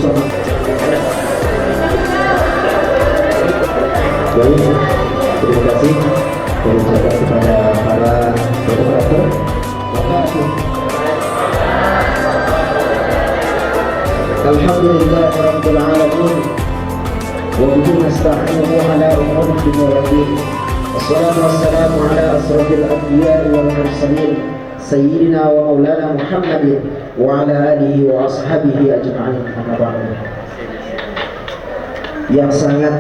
Baik, terima kasih mengucapkan kepada para fotografer. Alhamdulillah rabbil alamin wa bihi nasta'inuhu ala umuri dunya wad din. Wassalatu wassalamu ala asrofil anbiya'i wal mursalin sayyidina wa maulana Muhammadin wa ala alihi wa ashabihi ajma'in. Amma ba'du. Yang sangat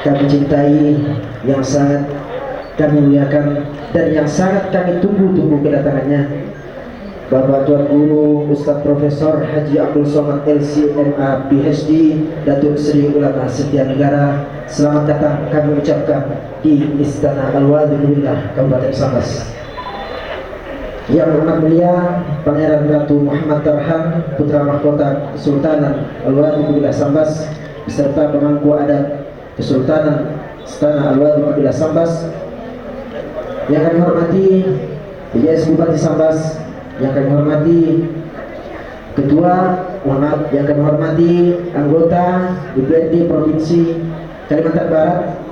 kami cintai, yang sangat kami muliakan, dan yang sangat kami tunggu-tunggu kedatangannya, Bapak Tuan Guru Ustadz Profesor Haji Abdul Somad LC.MA PhD, Datuk Seri Ulama Setia Negara. Selamat datang kami ucapkan di Istana Al-Wadi Billah Kabupaten Sambas. Yang amat mulia Pangeran Ratu Muhammad Tarhan, Putra Mahkota Kesultanan Al-Wadi Billah Sambas, beserta pemangku adat Kesultanan Istana Al-Wadi Billah Sambas. Yang kami hormati PJS Bupati Sambas, yang kami hormati Ketua, yang kami hormati anggota DPRD Provinsi Kalimantan Barat,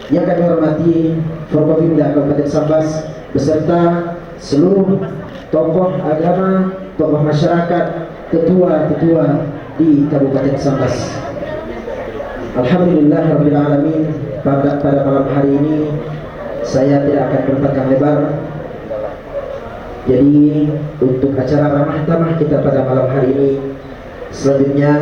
yang kami hormati Forkopimda Kabupaten Sambas, beserta seluruh tokoh agama, tokoh masyarakat, ketua-ketua di Kabupaten Sambas. Alhamdulillah rabbil alamin, pada malam hari ini saya tidak akan berpanjang lebar. Jadi untuk acara ramah tamah kita pada malam hari ini, selanjutnya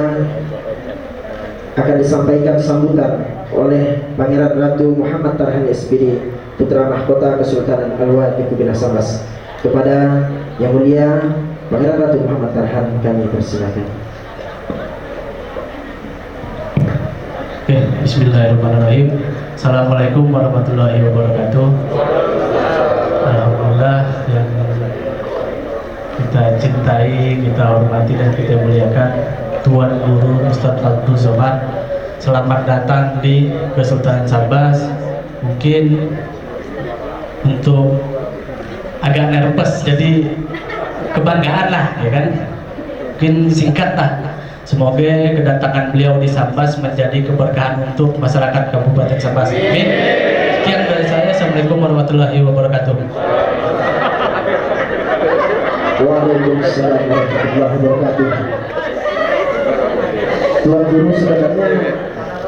akan disampaikan sambutan oleh Pangeran Ratu Muhammad Tarhan SPD, Putra Mahkota Kesultanan Al-Wadi Billah Sambas. Kepada Yang Mulia Pangeran Ratu Muhammad Tarhan kami persilakan. Oke, bismillahirrahmanirrahim. Assalamualaikum warahmatullahi wabarakatuh. Alhamdulillah, yang kita cintai, kita hormati dan kita muliakan Tuan Guru Ustadz Abdul Somad, selamat datang di Kesultanan Sambas. Mungkin untuk agak nervous, jadi kebanggaan lah, ya kan? Mungkin singkat lah. Semoga kedatangan beliau di Sambas menjadi keberkahan untuk masyarakat Kabupaten Sambas. Amin. Sekian dari saya. Assalamualaikum warahmatullahi wabarakatuh. Waalaikumsalam warahmatullahi wabarakatuh. Tuan Guru, sebenarnya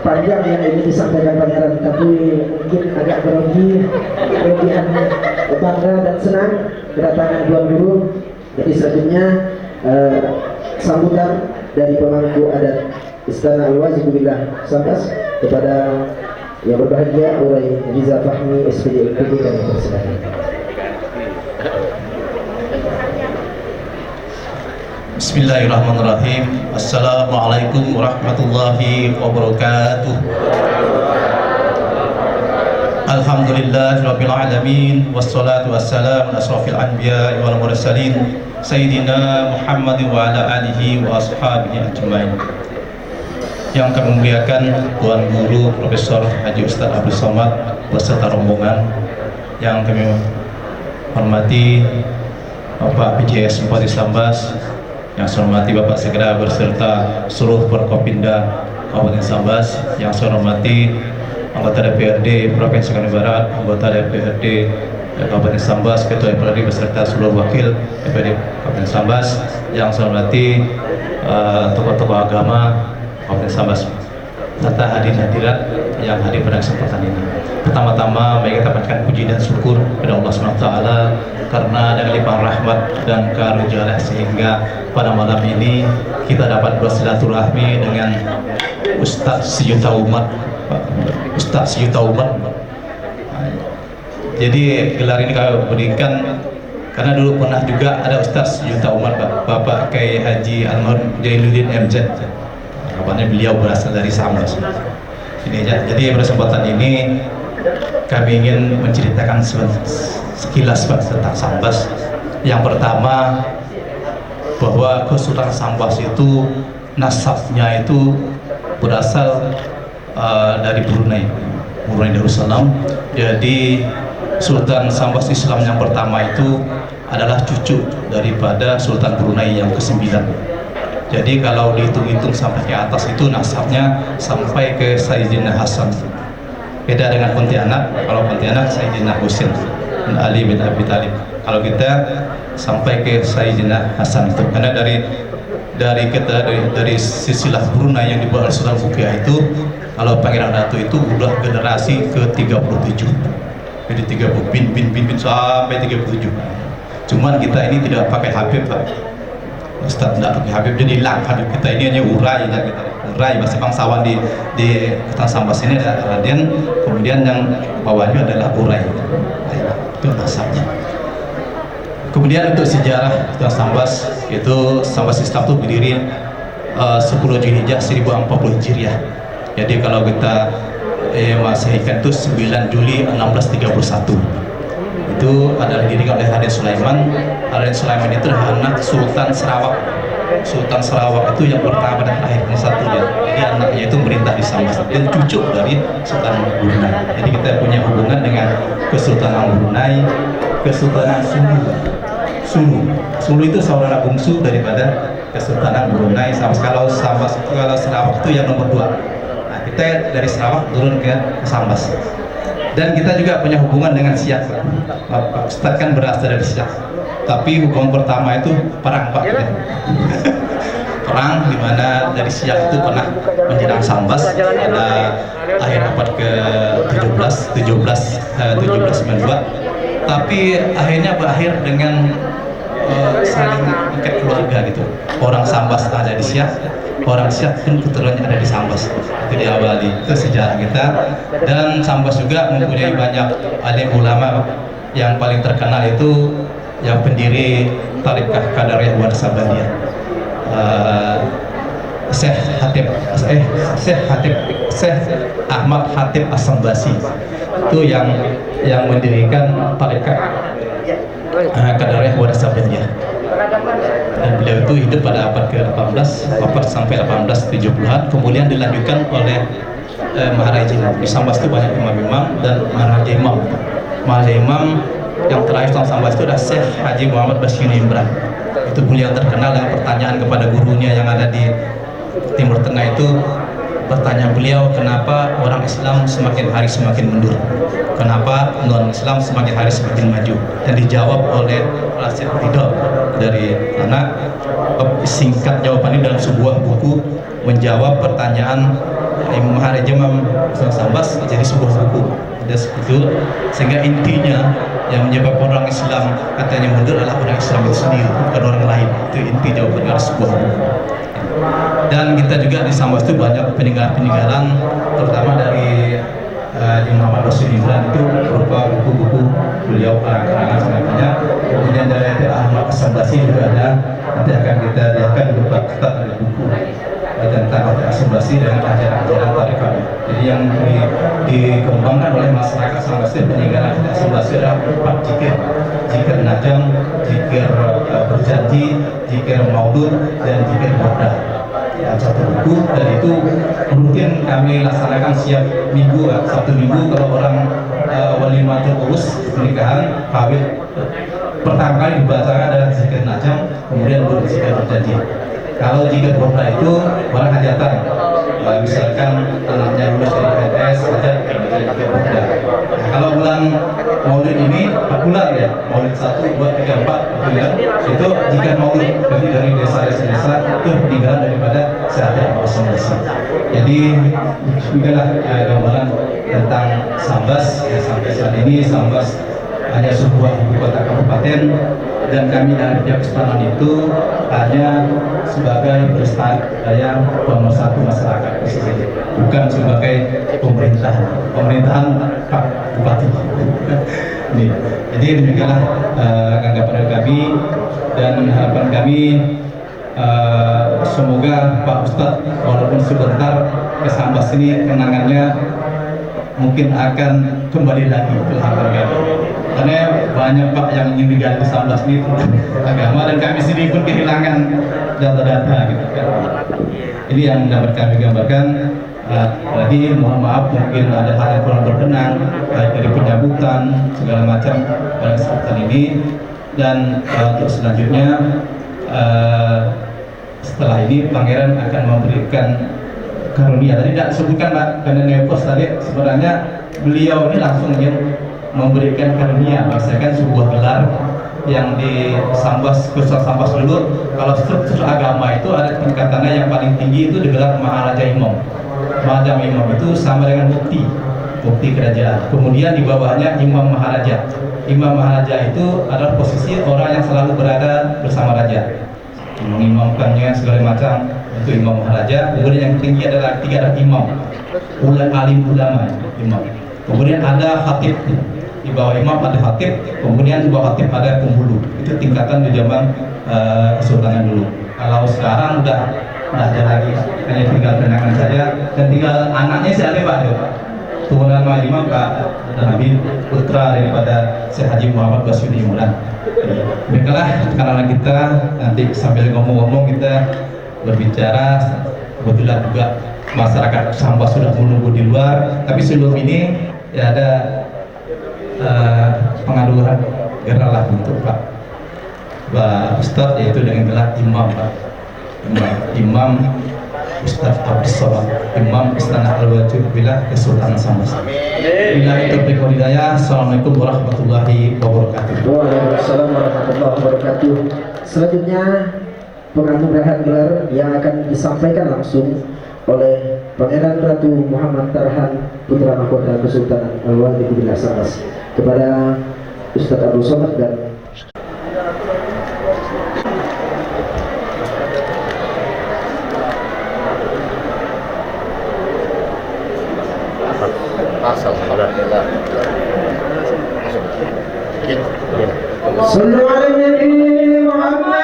panjang yang ini disampaikan Pangeran, tapi mungkin agak kelebihan bangga dan senang kedatangan Tuan Guru. Jadi selanjutnya sambutan dari pemangku adat Istana Al-Wadi Billah Sambas kepada yang berbahagia Urai Riza Fahmi SPD LPD, kami persilakan. Bismillahirrahmanirrahim. Assalamualaikum warahmatullahi wabarakatuh. Alhamdulillahirabbil alamin, wassalatu wassalamu ala asrofil anbiya'i wal mursalin Sayyidina Muhammad wa ala alihi wa ashabihi ajmain. Yang kami muliakan Tuan Guru Profesor Haji Ustadz Abdul Somad beserta rombongan, yang kami hormati Bapak PJS Bupati Sambas, yang saya hormati Bapak Sekda beserta seluruh Forkopimda Kabupaten Sambas, yang saya hormati anggota DPRD Provinsi Kalimantan Barat, anggota DPRD Kabupaten Sambas, Ketua DPRD beserta seluruh wakil DPRD Kabupaten Sambas, yang saya hormati tokoh-tokoh agama Kabupaten Sambas, serta hadirin hadirat yang hadir pada kesempatan ini. Pertama-tama mari kita panjatkan puji dan syukur kepada Allah SWT karena dengan limpahan rahmat dan karunia sehingga pada malam ini kita dapat bersilaturahmi dengan Ustadz sejuta umat, Ustadz sejuta umat. Jadi gelar ini kami berikan karena dulu pernah juga ada Ustadz sejuta umat, Bapak Kiai Haji Almarhum Jainuddin MZ. Kabarnya beliau berasal dari Sambas. Jadi pada kesempatan ini kami ingin menceritakan sekilas tentang Sambas. Yang pertama, bahwa Kesultanan Sambas itu nasabnya itu berasal dari Brunei Darussalam. Jadi Sultan Sambas Islam yang pertama itu adalah cucu daripada Sultan Brunei yang ke-9. Jadi kalau dihitung-hitung sampai ke atas itu nasabnya sampai ke Sayyidina Hasan. Beda dengan Pontianak. Kalau Pontianak Sayyidina Husain bin Ali bin Abi Thalib. Kalau kita sampai ke Sayyidina Hasan itu, karena dari silsilah Brunei yang dibawa oleh Sultan Bukia itu, kalau Pangeran Ratu itu udah generasi ke-37. Jadi 30 bin sampai 37. Cuman kita ini tidak pakai Habib, Pak. Ustaz tidak pakai Habib, jadi hilang Habib kita ini hanya urai aja kita. Urai masih bangsawan di Hutan Sambas ini ada Raden, kemudian yang bawahnya adalah urai. Itu nasabnya. Kemudian untuk sejarah Hutan Sambas, itu Sambas Islam itu berdiri 10 Zulhijjah 1040 Hijriah. Jadi kalau kita Masehikan itu 9 Juli 1631. Itu adalah didirikan oleh Raden Sulaiman. Raden Sulaiman itu adalah anak Sultan Sarawak. Sultan Sarawak itu yang pertama dan terakhir satunya. Jadi anaknya itu merintah di Sambas dan cucu dari Sultan Brunei. Jadi kita punya hubungan dengan Kesultanan Brunei, Kesultanan Sulu itu saudara bungsu daripada Kesultanan Brunei. Kalau Sarawak itu yang nomor 2. Nah, kita dari Sarawak turun ke Sambas. Dan kita juga punya hubungan dengan Siak. Pak Ustadz kan berasal dari Siak. Tapi hubungan pertama itu perang, Pak. Perang di mana dari Siak itu pernah menyerang Sambas pada akhir abad ke-17 1792. Tapi akhirnya berakhir dengan saling ikat keluarga gitu. Orang Sambas ada di Siak, orang Siak pun keturunannya ada di Sambas. Itu diawali, itu sejarah kita. Dan Sambas juga mempunyai banyak alim ulama. Yang paling terkenal itu yang pendiri Tariqah Qadariyah Warsabandiyah, Syekh Ahmad Hatib As-Sambasi. Itu yang mendirikan Tariqah Qadariyah Warsabandiyah. Dan beliau itu hidup pada abad ke-18, wafat sampai 1870-an. Kemudian dilanjutkan oleh Maharaja Imam. Di Sambas itu banyak imam-imam dan Maharaja Imam. Maharaja Imam yang terakhir dalam Sambas itu adalah Syekh Haji Muhammad Bashir Imran. Itu beliau terkenal dengan pertanyaan kepada gurunya yang ada di Timur Tengah itu. Pertanyaan beliau, kenapa orang Islam semakin hari semakin mundur? Kenapa non-Islam semakin hari semakin maju? Dan dijawab oleh Syekh Ridho dari anak. Singkat jawabannya dalam sebuah buku menjawab pertanyaan Imam Maharaja Imam Sambas jadi sebuah buku. Dan itu sehingga intinya yang menyebabkan orang Islam katanya mundur adalah orang Islam itu sendiri, bukan orang lain. Itu inti jawaban dari sebuah buku. Dan kita juga di Sambas itu banyak peninggalan-peninggalan, terutama dari Muhammad Bashir Imran itu berupa buku-buku beliau karangan sangat banyak. Kemudian dari Ahmad As-Sambasi juga ada, nanti akan kita lihatkan berupa kitab dari buku tentang As-Sambasi dengan ajaran-ajaran tarikat. Jadi yang dikembangkan oleh masyarakat Sambasi peninggalan As-Sambasi adalah 4 zikir najam, zikir berjanji, zikir maulud, dan zikir burdah. Ya, satu buku, dan itu rutin kami laksanakan setiap minggu, Sabtu Minggu. Kalau orang walimatul urus pernikahan kawin, pertama kali dibacakan adalah zikir najam, kemudian baru zikir berjanji. Kalau zikir burdah itu orang hajatan, misalkan anaknya lulus dari PNS saja zikir burdah. Nah, kalau bulan Maulid ini 4 bulan ya, Maulid 1, 2, 3, 4 bulan itu jika Maulid berarti dari desa-desa itu peninggalan daripada Syekh As-Sambasi. Jadi inilah gambaran tentang Sambas. Ya, sampai saat ini Sambas hanya sebuah ibu kota kabupaten, dan kami dari pihak istana itu hanya sebagai pelestarian pemersatu masyarakat, bukan sebagai pemerintahan Pak Bupati. Nih, jadi demikianlah anggapan kami dan harapan kami. Semoga Pak Ustadz walaupun sebentar ke Sambas ini kenangannya mungkin akan kembali lagi ke harapan kami. Karena banyak Pak yang ingin diganti Sambas ini agama, dan kami sendiri pun kehilangan data-data gitu kan. Ini yang dapat kami gambarkan. Lagi mohon maaf mungkin ada hal yang kurang berkenan baik dari penyambutan segala macam pada kesempatan ini. Dan untuk selanjutnya setelah ini pangeran akan memberikan karunia. Tadi tidak disebutkan Pak Kandanepos tadi, sebenarnya beliau ini langsung yang memberikan karunia, misalkan sebuah gelar yang di Sambas, khusus Sambas dulu. Kalau struktur agama itu ada tingkatannya, yang paling tinggi itu digelar Maharaja Imam. Maharaja Imam itu sama dengan bukti kerajaan. Kemudian di bawahnya Imam Maharaja. Imam Maharaja itu adalah posisi orang yang selalu berada bersama raja, mengimamkannya segala macam, itu Imam Maharaja. Kemudian yang tinggi adalah imam, alim ulama, imam. Kemudian ada khatib, di bawah imam ada khatib, kemudian di bawah khatib ada penghulu. Itu tingkatan di zaman kesultanan dulu. Kalau sekarang udah ada lagi, hanya tinggal kenangan saja, dan tinggal anaknya siapa Pak? Turunan Imam Pak Habib, putra daripada Syekh Haji Muhammad Basyudi Imran. Baiklah, karena kita nanti sambil ngomong-ngomong kita berbicara, kebetulan juga masyarakat Sambas sudah menunggu di luar. Tapi sebelum ini ya ada pengaduan gelar lah untuk Pak Ustadz, yaitu dengan gelar Imam Pak. Imam Ustadz Abdus Somad, Imam Istana Al-Wajud Wilayah Kesultanan Sambas. Billahi taufiq wal hidayah. Assalamualaikum warahmatullahi wabarakatuh. Waalaikumsalam warahmatullahi wabarakatuh. Selanjutnya penganugerahan gelar yang akan disampaikan langsung oleh Pangeran Ratu Muhammad Tarhan, putra mahkota Kesultanan Al-Wajud Wilayah Sambas, kepada Ustadz Abdus Somad dan Sallu ala Nabi Muhammad.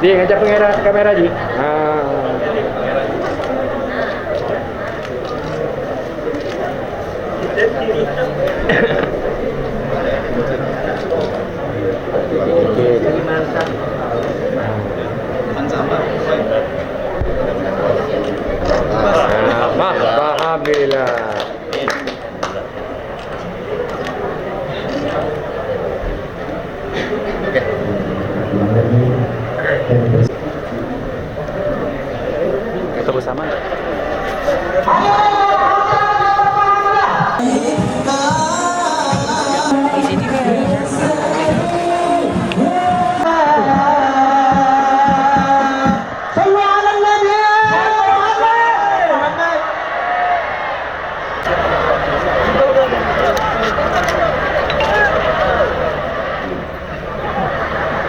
Ji, ngajak kamera Ji. Alhamdulillah. Kita bersama.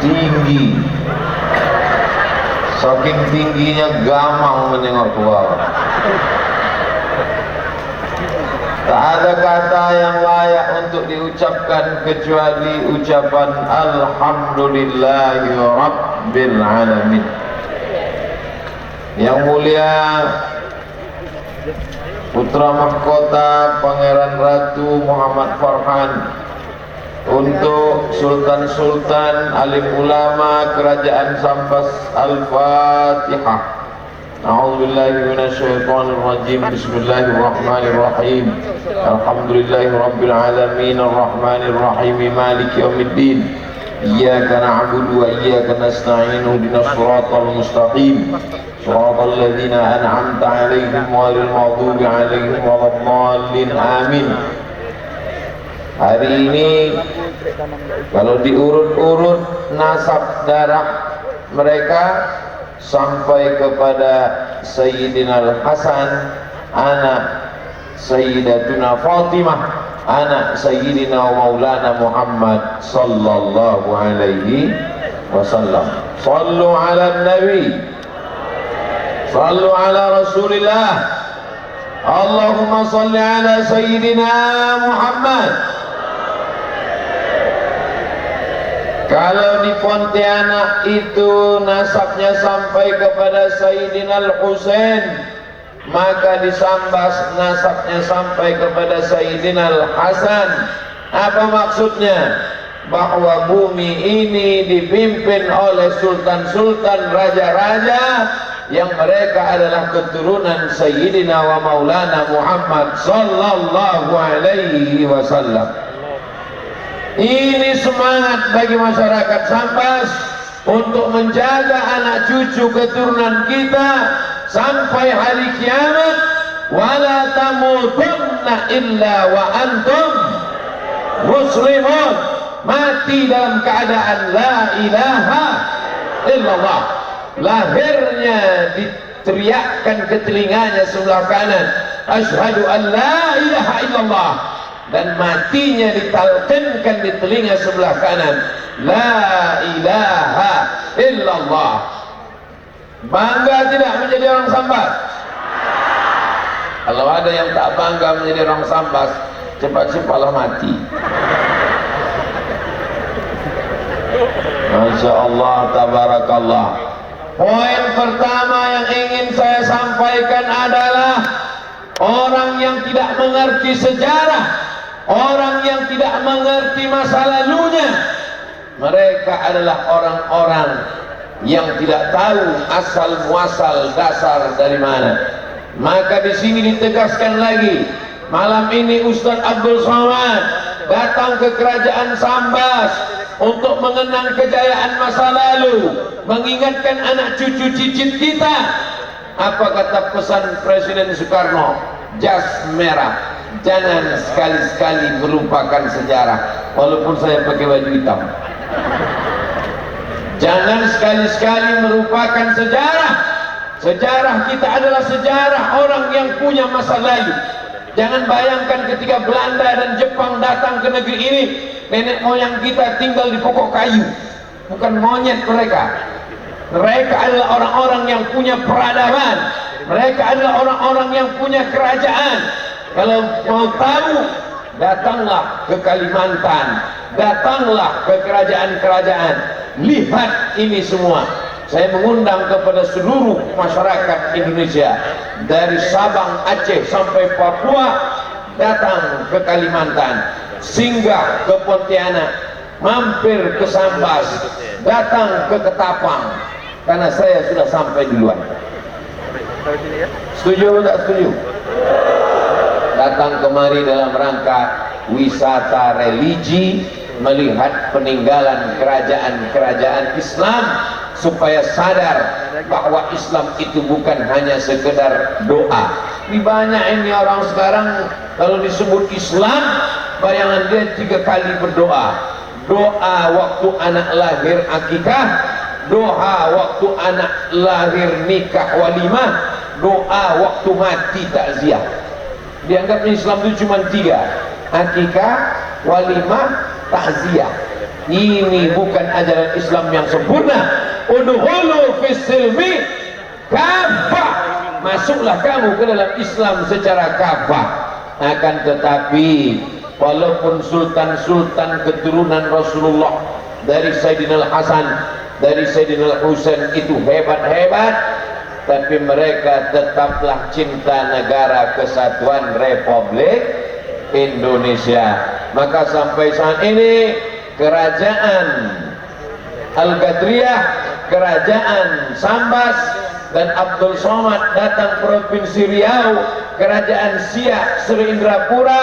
Tinggi, saking tingginya gamang menengok ke bawah. Tak ada kata yang layak untuk diucapkan kecuali ucapan Alhamdulillahi Rabbil Alamin. Yang mulia putra mahkota Pangeran Ratu Muhammad Farhan, untuk sultan-sultan alim ulama kerajaan Sambas, Al-Fatihah. A'udzubillahi minasyaitonir rajim. Bismillahirrahmanirrahim. Alhamdulillahi rabbil alamin arrahmanir rahim maliki yaumiddin. Iyyaka na'budu wa iyyaka nasta'in. Ihdinas siratal mustaqim. Shiratal ladzina an'amta 'alaihim ghairil maghdubi 'alaihim waladdallin. Amin. Hari ini Kalau diurut-urut nasab darah mereka sampai kepada Sayyidina Al-Hasan, anak Sayyidatuna Fatimah, anak Sayyidina Maulana Muhammad sallallahu alaihi wasallam. Sallu ala Nabi, sallu ala Rasulillah, Allahumma salli ala Sayyidina Muhammad. Kalau di Pontianak itu nasabnya sampai kepada Sayyidina Al-Husain, maka di Sambas nasabnya sampai kepada Sayyidina Al-Hasan. Apa maksudnya? Bahwa bumi ini dipimpin oleh sultan-sultan, raja-raja yang mereka adalah keturunan Sayyidina wa Maulana Muhammad sallallahu alaihi wasallam. Ini semangat bagi masyarakat Sambas untuk menjaga anak cucu keturunan kita sampai hari kiamat. Wala tamutunna illa wa antum muslimun. Mati dalam keadaan la ilaha illallah. Lahirnya diteriakkan ke telinganya sebelah kanan, asyhadu an la ilaha illallah, dan matinya ditalqinkan di telinga sebelah kanan, la ilaha illallah. Bangga tidak menjadi orang Sambas? Kalau ada yang tak bangga menjadi orang Sambas, cepat-cepatlah mati. Masya Allah, tabarakallah. Poin pertama yang ingin saya sampaikan adalah orang yang tidak mengerti sejarah, orang yang tidak mengerti masa lalunya, mereka adalah orang-orang yang tidak tahu asal muasal dasar dari mana. Maka di sini ditegaskan lagi, malam ini Ustaz Abdul Somad datang ke kerajaan Sambas untuk mengenang kejayaan masa lalu, mengingatkan anak cucu cicit kita. Apa kata pesan Presiden Soekarno? Jas merah, jangan sekali-sekali melupakan sejarah. Walaupun saya pakai baju hitam, jangan sekali-sekali melupakan sejarah. Sejarah kita adalah sejarah orang yang punya masa lalu. Jangan bayangkan ketika Belanda dan Jepang datang ke negeri ini, nenek moyang kita tinggal di pokok kayu. Bukan monyet mereka. Mereka adalah orang-orang yang punya peradaban. Mereka adalah orang-orang yang punya kerajaan. Kalau mau tahu, datanglah ke Kalimantan, datanglah ke kerajaan-kerajaan. Lihat ini semua. Saya mengundang kepada seluruh masyarakat Indonesia, dari Sabang, Aceh sampai Papua, datang ke Kalimantan, singgah ke Pontianak, mampir ke Sambas, datang ke Ketapang, karena saya sudah sampai duluan. Setuju atau tak setuju? Datang kemari dalam rangka wisata religi, melihat peninggalan kerajaan-kerajaan Islam, supaya sadar bahwa Islam itu bukan hanya sekedar doa. Di banyak ini orang sekarang kalau disebut Islam, bayangan dia 3 kali berdoa. Doa waktu anak lahir akikah, doa waktu anak lahir nikah walimah, doa waktu mati takziah. Dianggap Islam itu cuma 3: akikah, walimah, takziah. Ini bukan ajaran Islam yang sempurna. Udhulu fis silmi kafah, masuklah kamu ke dalam Islam secara kafah. Akan tetapi walaupun sultan-sultan keturunan Rasulullah, dari Sayyidina Al-Hasan, dari Sayyidina Al-Husain itu hebat-hebat, tapi mereka tetaplah cinta negara kesatuan Republik Indonesia. Maka sampai saat ini kerajaan Al-Gadriyah, kerajaan Sambas, dan Abdul Somad datang Provinsi Riau, kerajaan Siak, Sri Indrapura,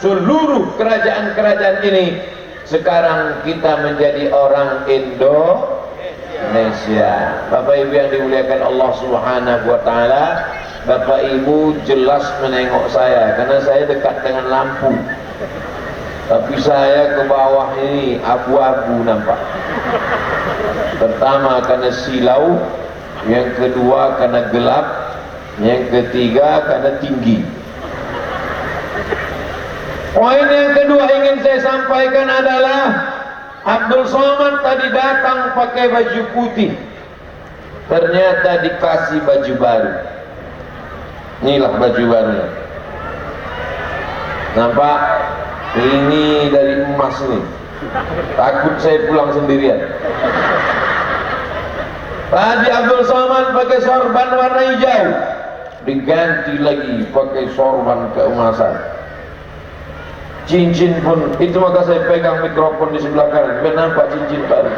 seluruh kerajaan-kerajaan ini sekarang kita menjadi orang Indonesia. Bapak Ibu yang dimuliakan Allah Subhanahu wa taala, Bapak Ibu jelas menengok saya karena saya dekat dengan lampu. Tapi saya ke bawah ini abu-abu nampak. Pertama karena silau, yang kedua karena gelap, yang ketiga karena tinggi. Poin yang kedua ingin saya sampaikan adalah Abdul Somad tadi datang pakai baju putih, ternyata dikasih baju baru. Inilah baju barunya. Nampak? Ini dari emas ini. Takut saya pulang sendirian. Tadi Abdul Somad pakai sorban warna hijau, diganti lagi pakai sorban keemasan. Cincin pun, itu maka saya pegang mikrofon di sebelah kanan, biar nampak cincin baru.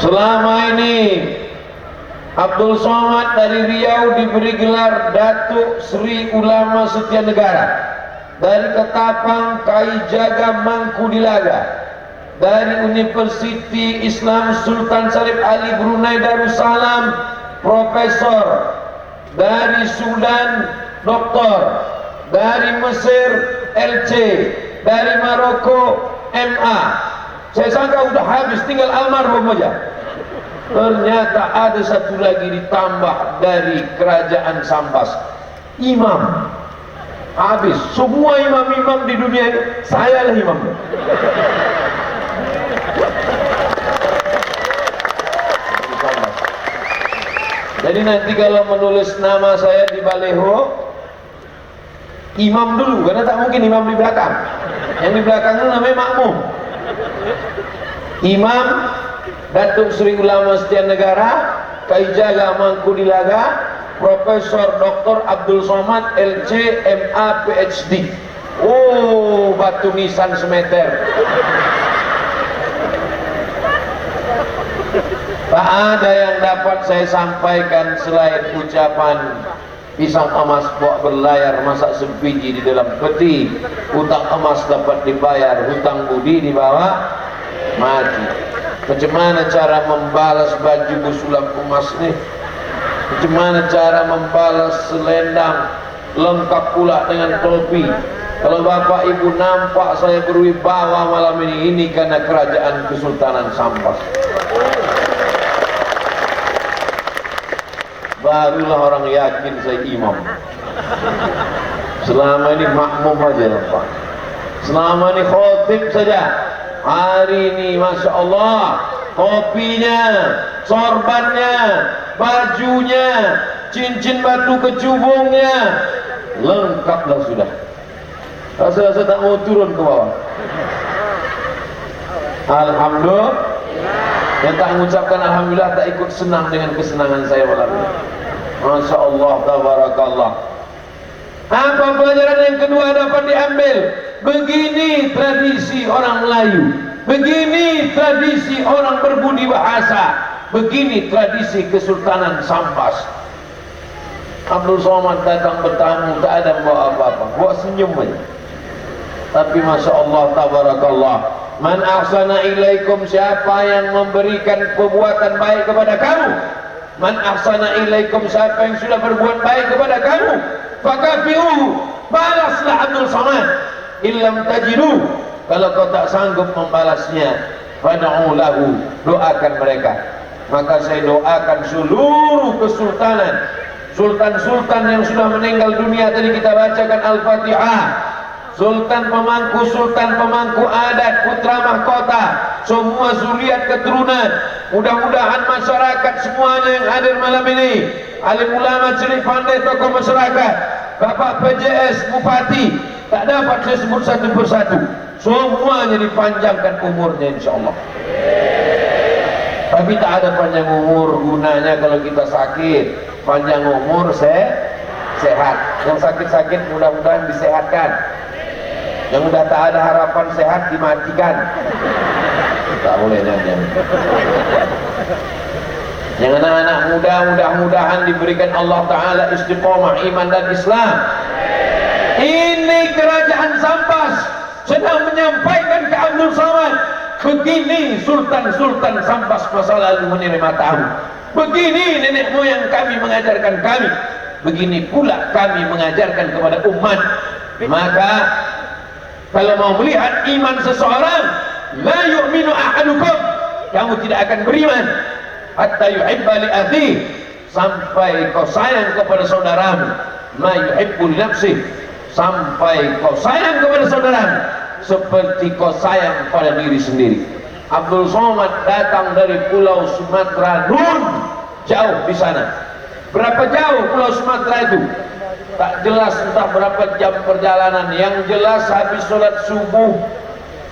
Selama ini Abdul Somad dari Riau diberi gelar Datuk Sri Ulama Setia Negara, dari Ketapang Kaijaga Mangkudilaga, dari Universiti Islam Sultan Syarif Ali Brunei Darussalam Profesor, dari Sudan Doktor, dari Mesir LC, dari Maroko MA. Saya sangka udah habis, tinggal almarhum aja. Ternyata ada satu lagi ditambah dari kerajaan Sambas, imam. Habis, semua imam-imam di dunia ini, saya lah imamnya. Jadi nanti kalau menulis nama saya di baleho, imam dulu, karena tak mungkin imam di belakang. Yang di belakang itu namanya makmum. Imam Datuk Sri Ulama Setia Negara Kaijaga Mangkudilaga Profesor Dr. Abdul Somad LC MA PhD. Oh, batu nisan semeter. Tak ada yang dapat saya sampaikan selain ucapan pisang emas buat berlayar, masak sebiji di dalam peti. Hutang emas dapat dibayar, hutang budi dibawa mati. Macam mana cara membalas baju bersulam emas ni? Macam mana cara membalas selendang lengkap pula dengan topi? Kalau bapak ibu nampak saya berwibawa malam ini karena kerajaan Kesultanan Sambas. Barulah orang yakin saya imam. Selama ini makmum aja nampak. Selama ini khotib saja. Hari ini Masya Allah, topinya, sorbannya, bajunya, cincin batu kecubungnya, lengkaplah sudah. Rasa-rasa tak mau turun ke bawah. Alhamdulillah. Yang tak mengucapkan Alhamdulillah tak ikut senang dengan kesenangan saya malam ini. Masya Allah, tabarakallah. Apa pelajaran yang kedua dapat diambil? Begini tradisi orang Melayu, begini tradisi orang berbudi bahasa, begini tradisi Kesultanan Sambas. Abdul Somad datang bertamu, tak ada bawa apa-apa, bawa senyum aja. Tapi Masya Allah, tabarakallah. Man ahsana ilaikum, siapa yang memberikan perbuatan baik kepada kamu? Man ahsana ilaikum, siapa yang sudah berbuat baik kepada kamu? Fakafi'u, balaslah Abdul Somad. Illam tajidu, kalau kau tak sanggup membalasnya, fad'u lahu, doakan mereka. Maka saya doakan seluruh kesultanan, sultan-sultan yang sudah meninggal dunia. Tadi kita bacakan Al-Fatihah. Sultan pemangku adat, putra mahkota, semua zuriat keturunan. Mudah-mudahan masyarakat semuanya yang hadir malam ini, alim ulama, cilik pandai, tokoh masyarakat, Bapak PJS, Bupati, tak dapat saya sebut satu persatu, semuanya dipanjangkan umurnya insyaAllah. Tapi tak ada panjang umur gunanya kalau kita sakit. Panjang umur sehat. Yang sakit-sakit mudah-mudahan disehatkan. Yang sudah tak ada harapan sehat dimatikan. Tak boleh jangan. Yang anak-anak muda mudah-mudahan diberikan Allah Ta'ala istiqomah iman dan Islam. Ini kerajaan Sambas sedang menyampaikan ke Abdul Somad, begini sultan-sultan Sambas masa lalu menerima tamu, begini nenek moyang kami mengajarkan kami, begini pula kami mengajarkan kepada umat. Maka kalau mau melihat iman seseorang, la yu'minu ahadukum, kamu tidak akan beriman hatta yuhibba li akhihi, sampai kau sayang kepada saudaramu, ma yuhibbu li nafsihi, sampai kau sayang kepada saudaramu seperti kau sayang pada diri sendiri. Abdul Somad datang dari Pulau Sumatera, Nun, jauh di sana. Berapa jauh Pulau Sumatera itu? Tak jelas, entah berapa jam perjalanan. Yang jelas habis sholat subuh,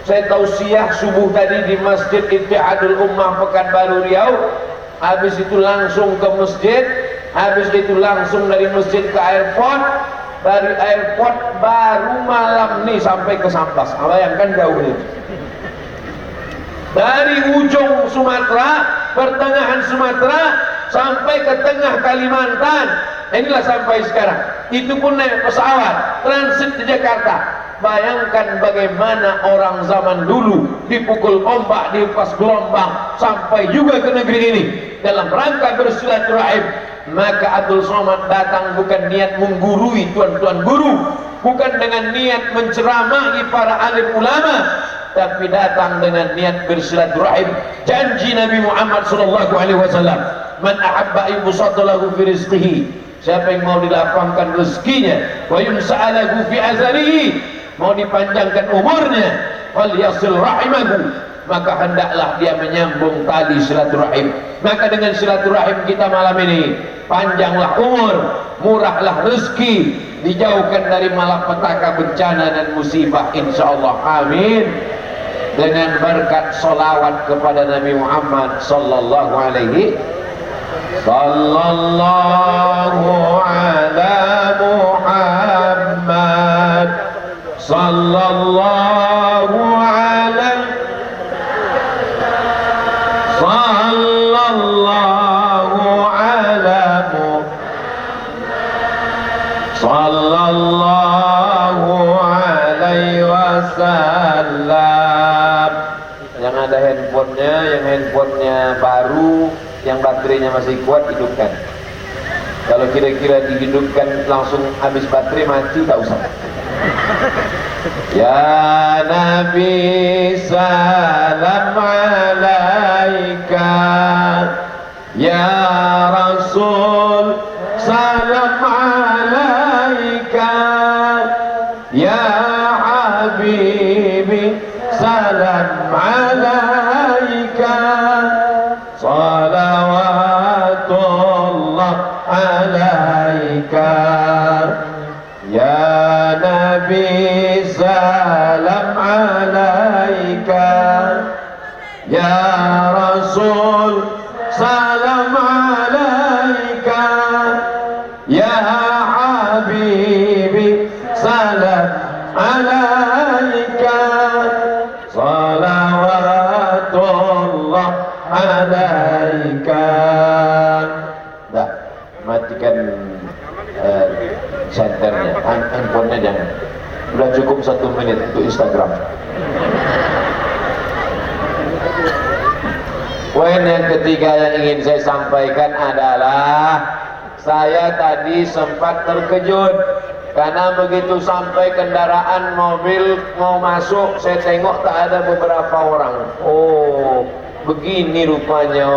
saya tausiah subuh tadi di Masjid Ittihadul Ummah Pekanbaru Riau. Habis itu langsung ke masjid, habis itu langsung dari masjid ke airport, dari airport baru malam nih sampai ke Sambas. Bayangkan jauhnya. Dari ujung Sumatera, pertengahan Sumatera sampai ke tengah Kalimantan. Inilah sampai sekarang. Itu pun naik pesawat transit di Jakarta. Bayangkan bagaimana orang zaman dulu dipukul ombak, diupas gelombang sampai juga ke negeri ini dalam rangka bersilaturahim. Maka Abdul Somad datang bukan niat menggurui tuan-tuan guru, bukan dengan niat menceramahi para alim ulama, tapi datang dengan niat bersilaturahim. Janji Nabi Muhammad SAW, man ahabba yubsata lahu fi rizqihi, siapa yang mau dilapangkan rezekinya, wa yumsa'a lahu fi azalihi, mau dipanjangkan umurnya, fal yasil rahimahu, maka hendaklah dia menyambung tali silaturahim. Maka dengan silaturahim kita malam ini, panjanglah umur, murahlah rezeki, dijauhkan dari malapetaka, bencana dan musibah, insyaallah. Amin. Dengan berkat solawat kepada Nabi Muhammad sallallahu alaihi sallallahu ala Muhammad sallallahu alaihi sallallahu ala sallallahu alaihi wasallam. Yang ada handphonenya, yang handphonenya baru, yang baterainya masih kuat, hidupkan. Kalau kira-kira dihidupkan langsung habis baterai, mati, tak usah. Ya Nabi salam alaika, ya Rasul salam alaika, ya Habibi salam alaika, salawatullah alaika, ya Nabi salam alaika, ya Rasul salam alaika, ya Habibi salam alaika, salawatullah alaika. Dah, matikan senternya, handphonenya jangan. Sudah cukup 1 menit untuk Instagram. Poin yang ketiga yang ingin saya sampaikan adalah, saya tadi sempat terkejut karena begitu sampai kendaraan mobil mau masuk, saya tengok tak ada beberapa orang. Oh, begini rupanya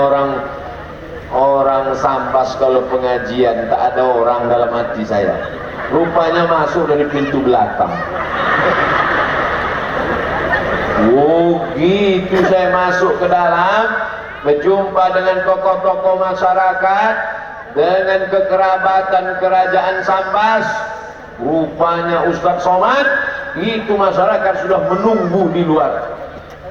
orang Sambas kalau pengajian, tak ada orang dalam hati saya. Rupanya masuk dari pintu belakang. Oh gitu, saya masuk ke dalam, berjumpa dengan tokoh-tokoh masyarakat, dengan kekerabatan kerajaan Sambas. Rupanya Ustadz Somad, itu masyarakat sudah menunggu di luar.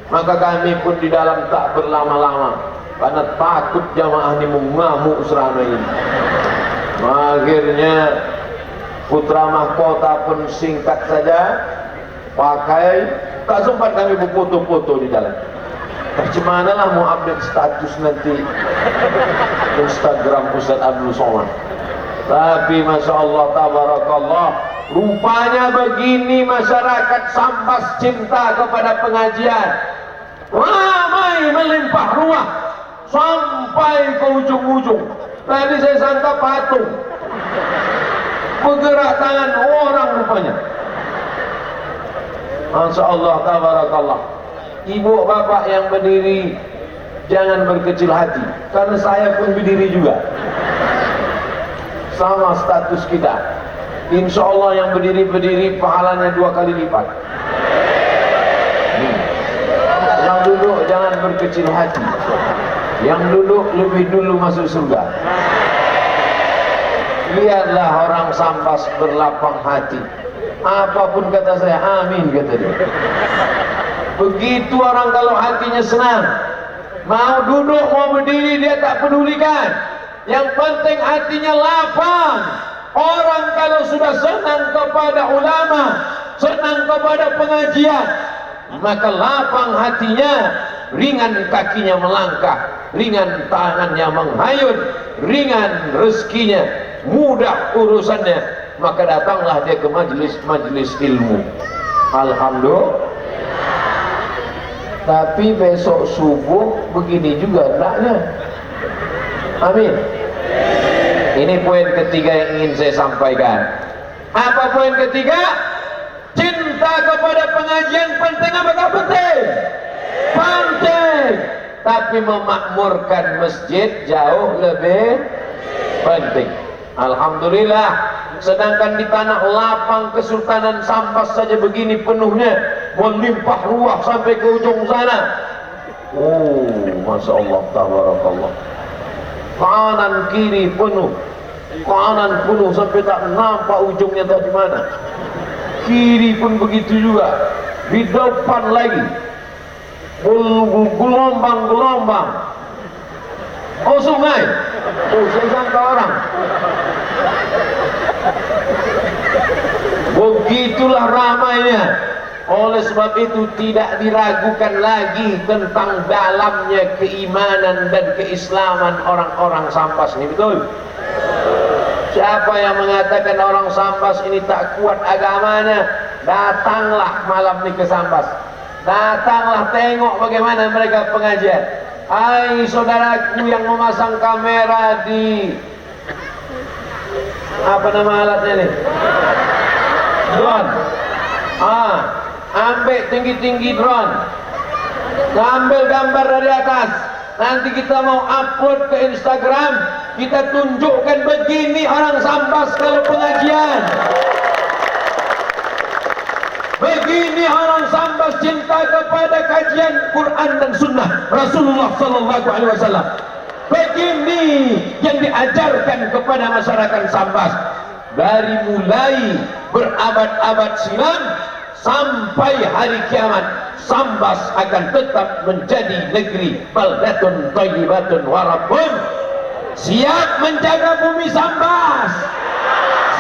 Maka kami pun di dalam tak berlama-lama, karena takut jamaah ini mengamuk serana ini. Akhirnya putra mahkota pun singkat saja pakai, tak sempat kami berfoto-foto di dalam. Bagaimana lah mau update status nanti Instagram Ustadz Abdul Somad. Tapi Masya Allah, tabarakallah, rupanya begini masyarakat Sambas cinta kepada pengajian. Ramai melimpah ruah sampai ke ujung-ujung. Tadi saya sangka patung, bergerak tangan orang rupanya. Masya Allah, tabarakallah. Ibu bapak yang berdiri, jangan berkecil hati, karena saya pun berdiri juga. Sama status kita. Insya Allah yang berdiri pahalanya 2 kali lipat. Yang duduk jangan berkecil hati. Yang duduk lebih dulu masuk surga. Lihatlah orang Sambas berlapang hati. Apapun kata saya, amin kata dia. Begitu orang kalau hatinya senang, mau duduk mau berdiri dia tak pedulikan. Yang penting hatinya lapang. Orang kalau sudah senang kepada ulama, senang kepada pengajian, maka lapang hatinya, ringan kakinya melangkah, ringan tangannya menghayun, ringan rezekinya, mudah urusannya. Maka datanglah dia ke majelis ilmu. Alhamdulillah. Tapi besok subuh begini juga hendaknya. Amin. Ini poin ketiga yang ingin saya sampaikan. Apa poin ketiga? Cinta kepada pengajian penting apa tak penting? Penting. Tapi memakmurkan masjid jauh lebih penting. Alhamdulillah. Sedangkan di tanah lapang Kesultanan Sambas saja begini penuhnya, melimpah ruah sampai ke ujung sana. Oh, Masya Allah, tabarakallah. Kanan kiri penuh, kanan penuh sampai tak nampak ujungnya tadi mana. Kiri pun begitu juga, di depan lagi gelombang-gelombang. Oh, sungai. Oh, saya sangka orang. Begitulah ramainya. Oleh sebab itu tidak diragukan lagi tentang dalamnya keimanan dan keislaman orang-orang Sambas ini. Betul? Siapa yang mengatakan orang Sambas ini tak kuat agamanya, datanglah malam ini ke Sambas. Datanglah tengok bagaimana mereka pengajian. Hai saudaraku yang memasang kamera di apa nama alatnya nih? Drone. Ambil tinggi-tinggi drone. Ambil gambar dari atas. Nanti kita mau upload ke Instagram. Kita tunjukkan begini orang Sambas kalau pengajian. Begini orang Sambas cinta kepada kajian Quran dan Sunnah Rasulullah Sallallahu Alaihi Wasallam. Begini yang diajarkan kepada masyarakat Sambas dari mulai berabad-abad silam sampai hari kiamat. Sambas akan tetap menjadi negeri baldatun thayyibatun wa rabbun. Siap menjaga bumi Sambas,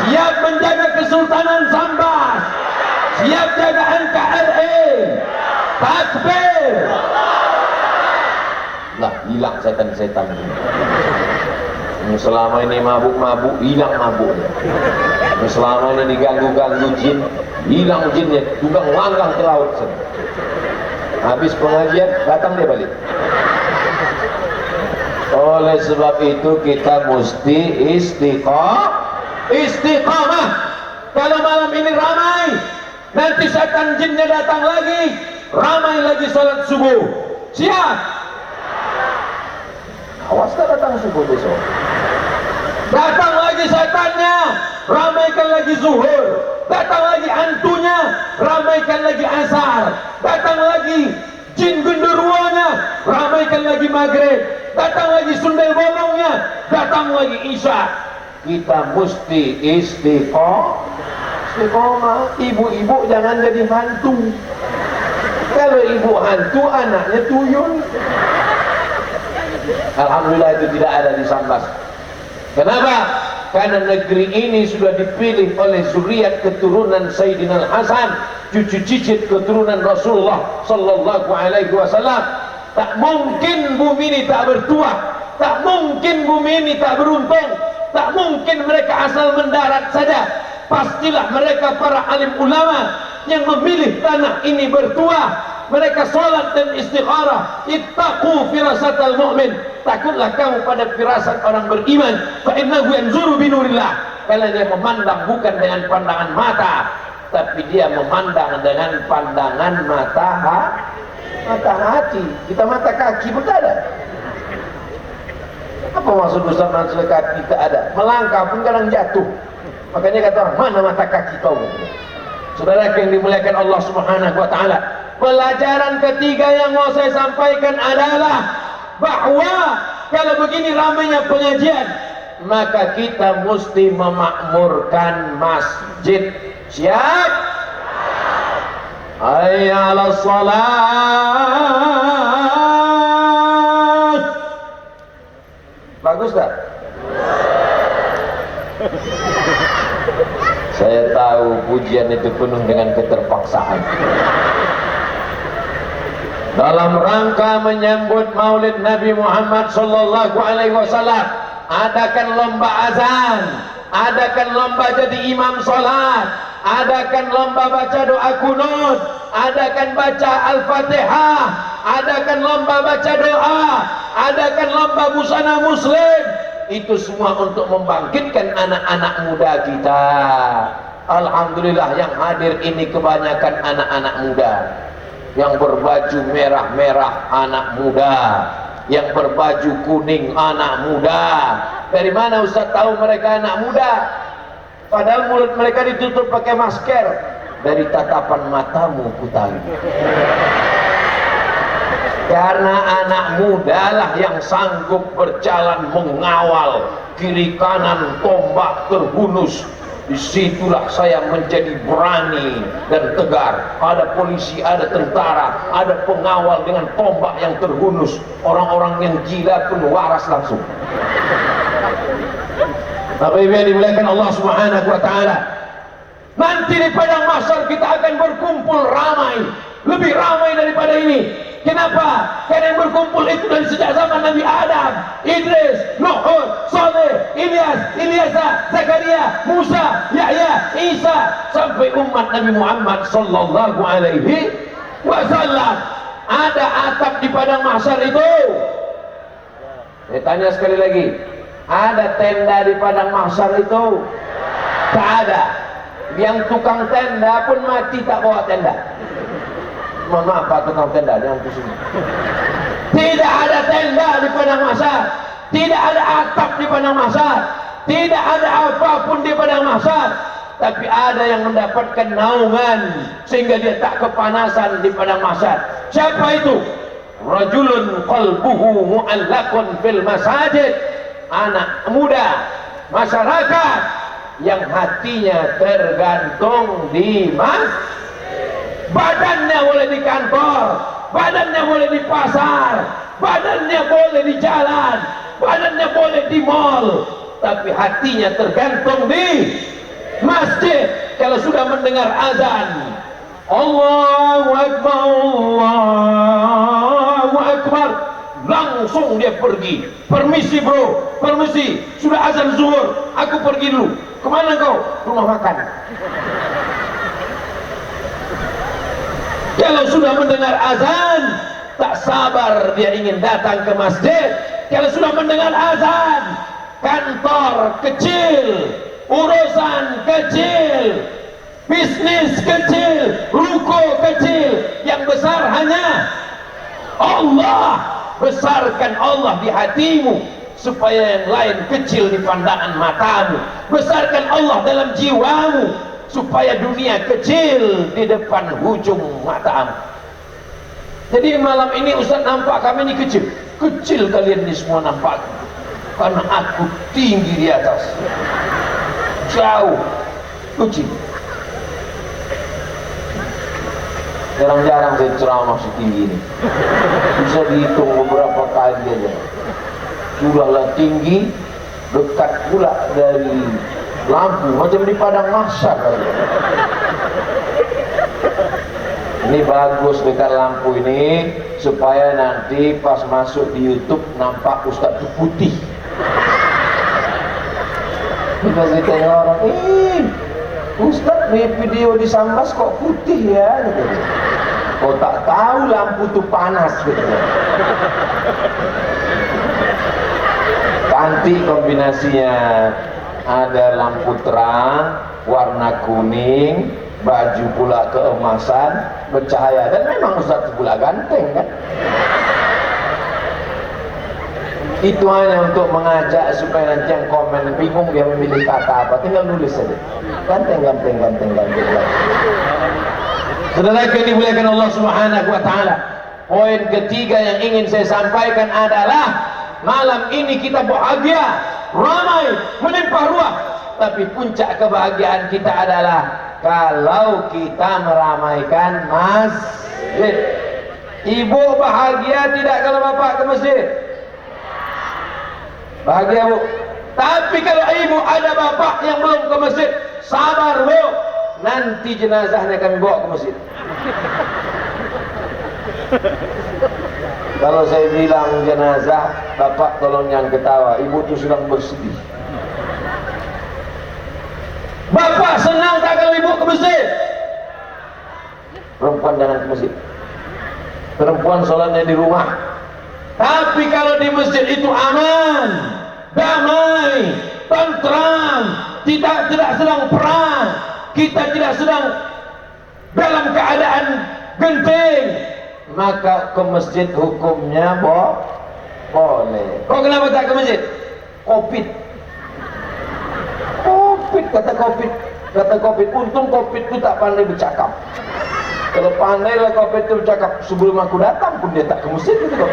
siap menjaga Kesultanan Sambas, siap jaga NKRI. Takbir. Lah, hilang setan-setan ini. Selama ini mabuk-mabuk, hilang mabuknya. Selama ini diganggu-ganggu jin, hilang jinnya, tunggang langgang ke laut. Habis pengajian, datang dia balik. Oleh sebab itu kita mesti istiqamah. Kalau malam ini ramai, nanti setan jinnya datang lagi, ramai lagi salat subuh. Siap? Awas tak datang subuh besok. Datang lagi setannya, ramaikan lagi zuhur. Datang lagi hantunya, ramaikan lagi asar. Datang lagi jin genderuanya, ramaikan lagi maghrib. Datang lagi sundel bolongnya, datang lagi isya. Kita mesti istiqomah. Ibu-ibu jangan jadi hantu. Kalau ibu hantu, anaknya tuyul. Alhamdulillah itu tidak ada di Sambas. Kenapa? Karena negeri ini sudah dipilih oleh zuriat keturunan Sayyidina Hasan, cucu cicit keturunan Rasulullah Sallallahu Alaihi Wasallam. Tak mungkin bumi ini tak bertuah, tak mungkin bumi ini tak beruntung, tak mungkin mereka asal mendarat saja. Pastilah mereka para alim ulama yang memilih tanah ini bertuah. Mereka salat dan istikharah. Ittaqu firasatal mu'min. Takutlah kamu pada firasat orang beriman. Fa innahu yanzuru binurillah. Karena dia memandang bukan dengan pandangan mata, tapi dia memandang dengan pandangan mata hati. Kita mata kaki pun tak ada. Apa maksud Ustaz mata kaki tak ada? Melangkah pun kadang jatuh. Makanya kata orang, mana mata kaki kau? Saudara yang dimuliakan Allah Subhanahu wa taala, pelajaran ketiga yang mau saya sampaikan adalah bahwa kalau begini ramainya pengajian, maka kita mesti memakmurkan masjid. Siap? Hayya 'alas shalat. Bagus tak? Saya tahu pujian itu penuh dengan keterpaksaan. Dalam rangka menyambut Maulid Nabi Muhammad sallallahu alaihi wasallam, adakan lomba azan, adakan lomba jadi imam salat, adakan lomba baca doa kunut, adakan baca Al-Fatihah, adakan lomba baca doa, adakan lomba busana muslim. Itu semua untuk membangkitkan anak-anak muda kita. Alhamdulillah yang hadir ini kebanyakan anak-anak muda. Yang berbaju merah-merah anak muda, yang berbaju kuning anak muda. Dari mana Ustaz tahu mereka anak muda? Padahal mulut mereka ditutup pakai masker. Dari tatapan matamu ku tahu. Karena anak muda lah yang sanggup berjalan mengawal kiri kanan tombak terhunus. Disitulah saya menjadi berani dan tegar. Ada polisi, ada tentara, ada pengawal dengan tombak yang terhunus. Orang-orang yang gila pun waras langsung. Bapak Ibu yang dimuliakan Allah Subhanahu wa taala, nanti di padang mahsyar kita akan berkumpul ramai, lebih ramai daripada ini. Kenapa? Karena yang berkumpul itu dari sejak zaman Nabi Adam, Idris, Nuh, Saleh, Ilyas, Ilyasa, Zakaria, Musa, Yahya, Isa, sampai umat Nabi Muhammad sallallahu alaihi wasallam. Ada atap di padang mahsyar itu. Saya tanya sekali lagi, ada tenda di padang mahsyar itu? Tak ada. Yang tukang tenda pun mati tak bawa tenda. Mohon maaf Pak tukang tenda, jangan pusing. Tidak ada tenda di padang mahsyar, tidak ada atap di padang mahsyar, tidak ada apapun di padang mahsyar, tapi ada yang mendapatkan naungan sehingga dia tak kepanasan di padang mahsyar. Siapa itu? Rajulun qalbuhu mu'allaqun fil masajid. Anak muda masyarakat yang hatinya tergantung di masjid. Badannya boleh di kantor, badannya boleh di pasar, badannya boleh di jalan, badannya boleh di mall, tapi hatinya tergantung di masjid. Kalau sudah mendengar azan, Allahu Akbar, Allahu Akbar, langsung dia pergi. Permisi bro, permisi, sudah azan zuhur, aku pergi dulu. Kemana kau? Rumah makan. Kalau sudah mendengar azan, tak sabar dia ingin datang ke masjid. Kalau sudah mendengar azan, kantor kecil, urusan kecil, bisnis kecil, ruko kecil, yang besar hanya Allah. Besarkan Allah di hatimu supaya yang lain kecil di pandangan matamu. Besarkan Allah dalam jiwamu supaya dunia kecil di depan hujung matamu. Jadi malam ini Ustaz nampak kami ini kecil. Kecil kalian ini semua nampak, karena aku tinggi di atas, jauh, kecil. Jarang-jarang saya ceramah setinggi ini. Bisa dihitung beberapa kali aja. Sudahlah tinggi, dekat pula dari lampu, macam di padang mahsyar. Ini bagus dekat lampu ini supaya nanti pas masuk di YouTube nampak Ustaz itu putih. Kita tengok orang, Ustaz di video di Sambas kok putih ya? Gitu. Oh tak tahu lampu itu panas. Gitu. Cantik kombinasinya. Ada lampu terang warna kuning, baju pula keemasan bercahaya, dan memang Ustaz pula ganteng kan. Itu hanya untuk mengajak supaya nanti yang komen bingung dia memilih kata apa, tinggal nulis saja ganteng. Saudara yang dimuliakan Allah Subhanahu wa taala, poin ketiga yang ingin saya sampaikan adalah malam ini kita bahagia, ramai, melimpah ruah, tapi puncak kebahagiaan kita adalah kalau kita meramaikan masjid. Ibu bahagia tidak kalau bapak ke masjid? Bahagia bu. Tapi kalau ibu ada bapak yang belum ke masjid, sabar bu, nanti jenazahnya kami bawa ke masjid. Kalau saya bilang jenazah, bapak tolong jangan ketawa, ibu itu sedang bersedih. Bapak senang tak kalau ibu ke masjid? Perempuan jangan ke masjid, perempuan sholatnya di rumah. Tapi kalau di masjid itu aman, damai, tentram, tidak sedang perang, kita tidak sedang dalam keadaan genting, maka ke masjid hukumnya boleh. Kok kenapa tak ke masjid? Covid, kata covid. Untung covid itu tak pandai bercakap. Kalau pandai lah covid itu bercakap, sebelum aku datang pun dia tak ke masjid gitu.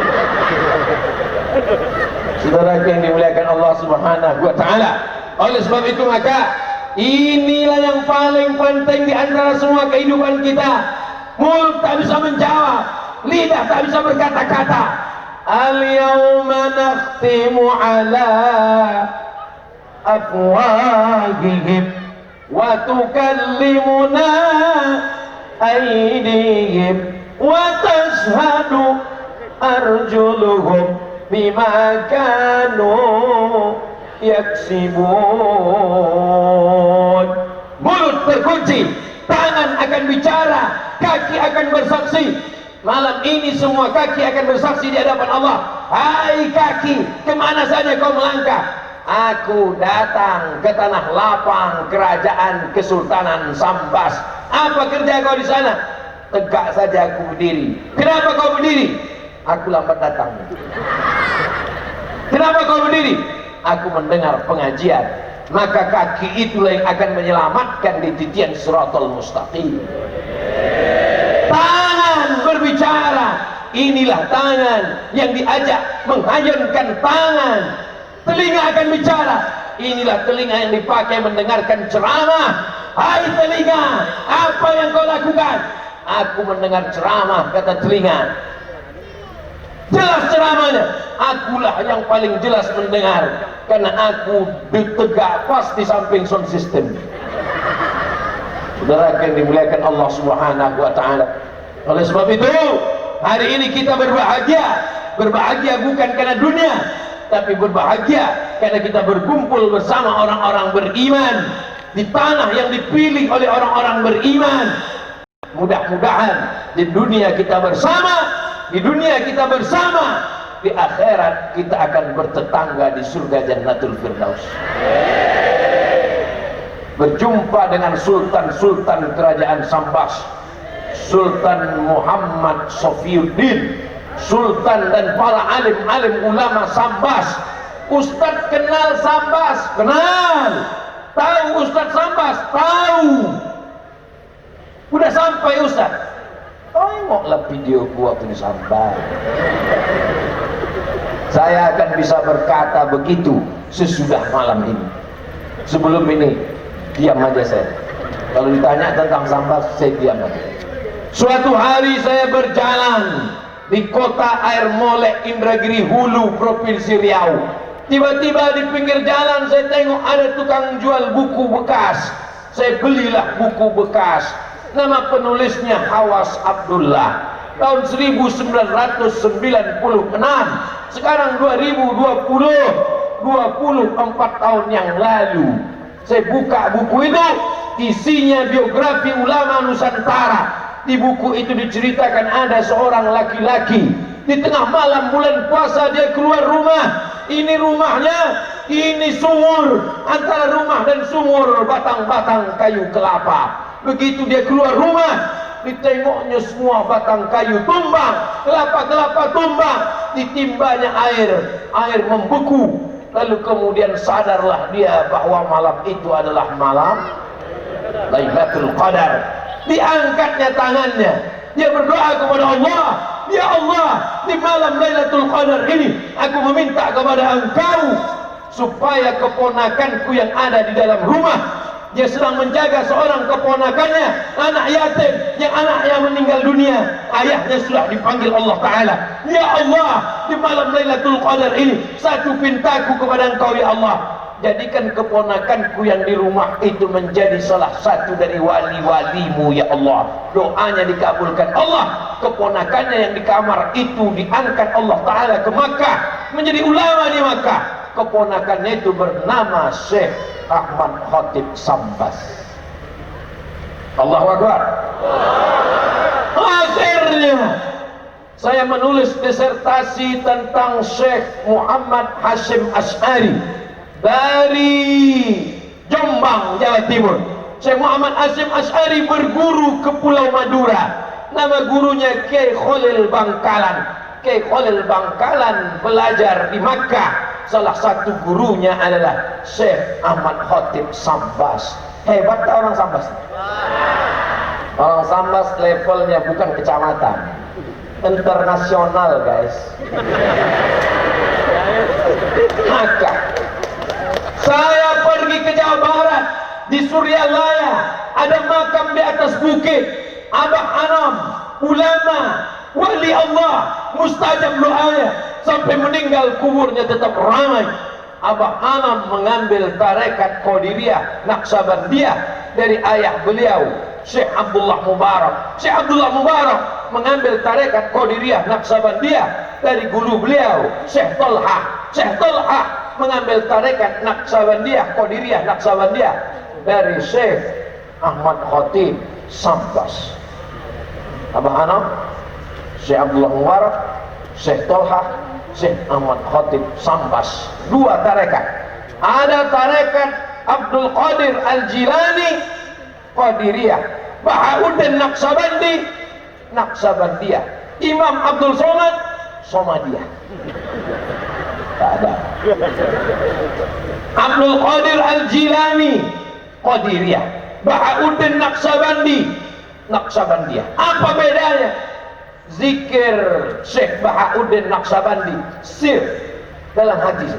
Saudara yang dimuliakan Allah Subhanahu wa taala, oleh sebab itu maka inilah yang paling penting di antara semua kehidupan kita. Mulut tak bisa menjawab, lidah tak bisa berkata-kata. Al-yawma nakhtimu ala afwahihim wa tukallimuna aydihim wa tashhadu arjuluhum bima kanu yaksibun. Mulut terkunci, tangan akan bicara, kaki akan bersaksi. Malam ini semua kaki akan bersaksi di hadapan Allah. Hai kaki, kemana saja kau melangkah? Aku datang ke tanah lapang kerajaan Kesultanan Sambas. Apa kerja kau di sana? Tegak saja aku berdiri. Kenapa kau berdiri? Aku lambat datang. Kenapa kau berdiri? Aku mendengar pengajian. Maka kaki itulah yang akan menyelamatkan di titian Shiratal Mustaqim. Tangan berbicara. Inilah tangan yang diajak menghayunkan tangan. Telinga akan bicara. Inilah telinga yang dipakai mendengarkan ceramah. Hai telinga, apa yang kau lakukan? Aku mendengar ceramah, kata telinga. Jelas ceramahnya. Akulah yang paling jelas mendengar, karena aku ditegak pas di samping sound system. Saudara yang dimuliakan Allah Subhanahu wa taala, oleh sebab itu hari ini kita berbahagia. Berbahagia bukan karena dunia, tapi berbahagia karena kita berkumpul bersama orang-orang beriman di tanah yang dipilih oleh orang-orang beriman. Mudah-mudahan di dunia kita bersama, di dunia kita bersama, di akhirat kita akan bertetangga di surga Jannatul Firdaus. Berjumpa dengan sultan-sultan kerajaan Sambas, Sultan Muhammad Sofiuddin, sultan dan para alim-alim ulama Sambas. Ustadz kenal Sambas? Kenal. Tahu Ustadz Sambas? Tahu. Udah sampai Ustadz, tengoklah video gua di Sambas. Saya akan bisa berkata begitu sesudah malam ini. Sebelum ini diam aja saya. Kalau ditanya tentang Sambas, saya diam aja. Suatu hari saya berjalan di kota Air Molek, Indragiri Hulu, Provinsi Riau. Tiba-tiba di pinggir jalan saya tengok ada tukang jual buku bekas. Saya belilah buku bekas. Nama penulisnya Hawas Abdullah. Tahun 1996. Sekarang 2020, 24 tahun yang lalu. Saya buka buku itu, isinya biografi ulama Nusantara. Di buku itu diceritakan ada seorang laki-laki, di tengah malam bulan puasa dia keluar rumah. Ini rumahnya, ini sumur. Antara rumah dan sumur batang-batang kayu kelapa. Begitu dia keluar rumah, ditengoknya semua batang kayu tumbang, kelapa-kelapa tumbang, ditimbanya air membeku. Lalu kemudian sadarlah dia bahwa malam itu adalah malam Lailatul Qadar. Diangkatnya tangannya, dia berdoa kepada Allah, ya Allah, di malam Lailatul Qadar ini aku meminta kepada Engkau supaya keponakanku yang ada di dalam rumah, dia sedang menjaga seorang keponakannya, anak yatim yang anaknya meninggal dunia, ayahnya sudah dipanggil Allah Ta'ala. Ya Allah, di malam Lailatul Qadar ini satu pintaku kepada Engkau ya Allah, jadikan keponakanku yang di rumah itu menjadi salah satu dari wali-walimu ya Allah. Doanya dikabulkan Allah, keponakannya yang di kamar itu diangkat Allah Ta'ala ke Makkah menjadi ulama di Makkah. Keponakannya itu bernama Syekh Ahmad Khatib Sambas. Allahu Akbar. Akhirnya saya menulis disertasi tentang Syekh Muhammad Hashim Asy'ari dari Jombang, Jawa Timur. Syekh Muhammad Hashim Asy'ari berguru ke Pulau Madura. Nama gurunya Kiai Khalil Bangkalan. Kiai Khalil Bangkalan belajar di Makkah. Salah satu gurunya adalah Syekh Ahmad Khatib Sambas. Hebat tak orang Sambas? Orang Sambas levelnya bukan kecamatan, internasional guys. Maka saya pergi ke Jawa Barat, di Suryalaya ada makam di atas bukit Abah Anam, ulama, wali Allah, mustajab doanya, sampai meninggal kuburnya tetap ramai. Abah Anam mengambil tarekat Qadiriyah Naqsabandiyah dari ayah beliau Syekh Abdullah Mubarak. Syekh Abdullah Mubarak mengambil tarekat Qadiriyah Naqsabandiyah dari guru beliau Syekh Talha. Syekh Talha mengambil tarekat Naqsabandiyah Qadiriyah Naqsabandiyah dari Syekh Ahmad Khatib Sambas. Abah Anam, Syekh Abdullah Mubarak, Syekh Talha, Syekh Ahmad Khatib Sambas. Dua tarekat. Ada tarekat Abdul Qadir Al-Jilani Qadiriyah, Bahauddin Naqsabandi Naqsabandiyah, Imam Abdul Somad Somadiyah. Tak ada. Abdul Qadir Al-Jilani Qadiriyah, Bahauddin Naqsabandi Naqsabandiyah. Apa bedanya? Zikir Syekh Bahauddin Naqsabandi sir dalam hati,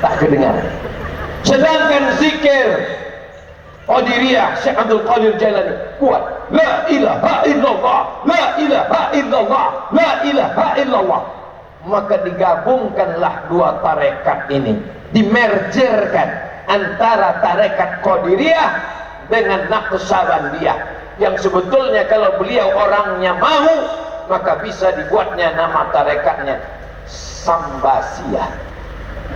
tak kedengaran. Sedangkan zikir Qadiriyah Syekh Abdul Qadir Jailani kuat, la ilaha illallah, la ilaha illallah, la ilaha illallah. Maka digabungkanlah dua tarekat ini, dimergerkan antara tarekat Qadiriyah dengan Naqsabandiyah, yang sebetulnya kalau beliau orangnya mau maka bisa dibuatnya nama tarekatnya Sambasiyah.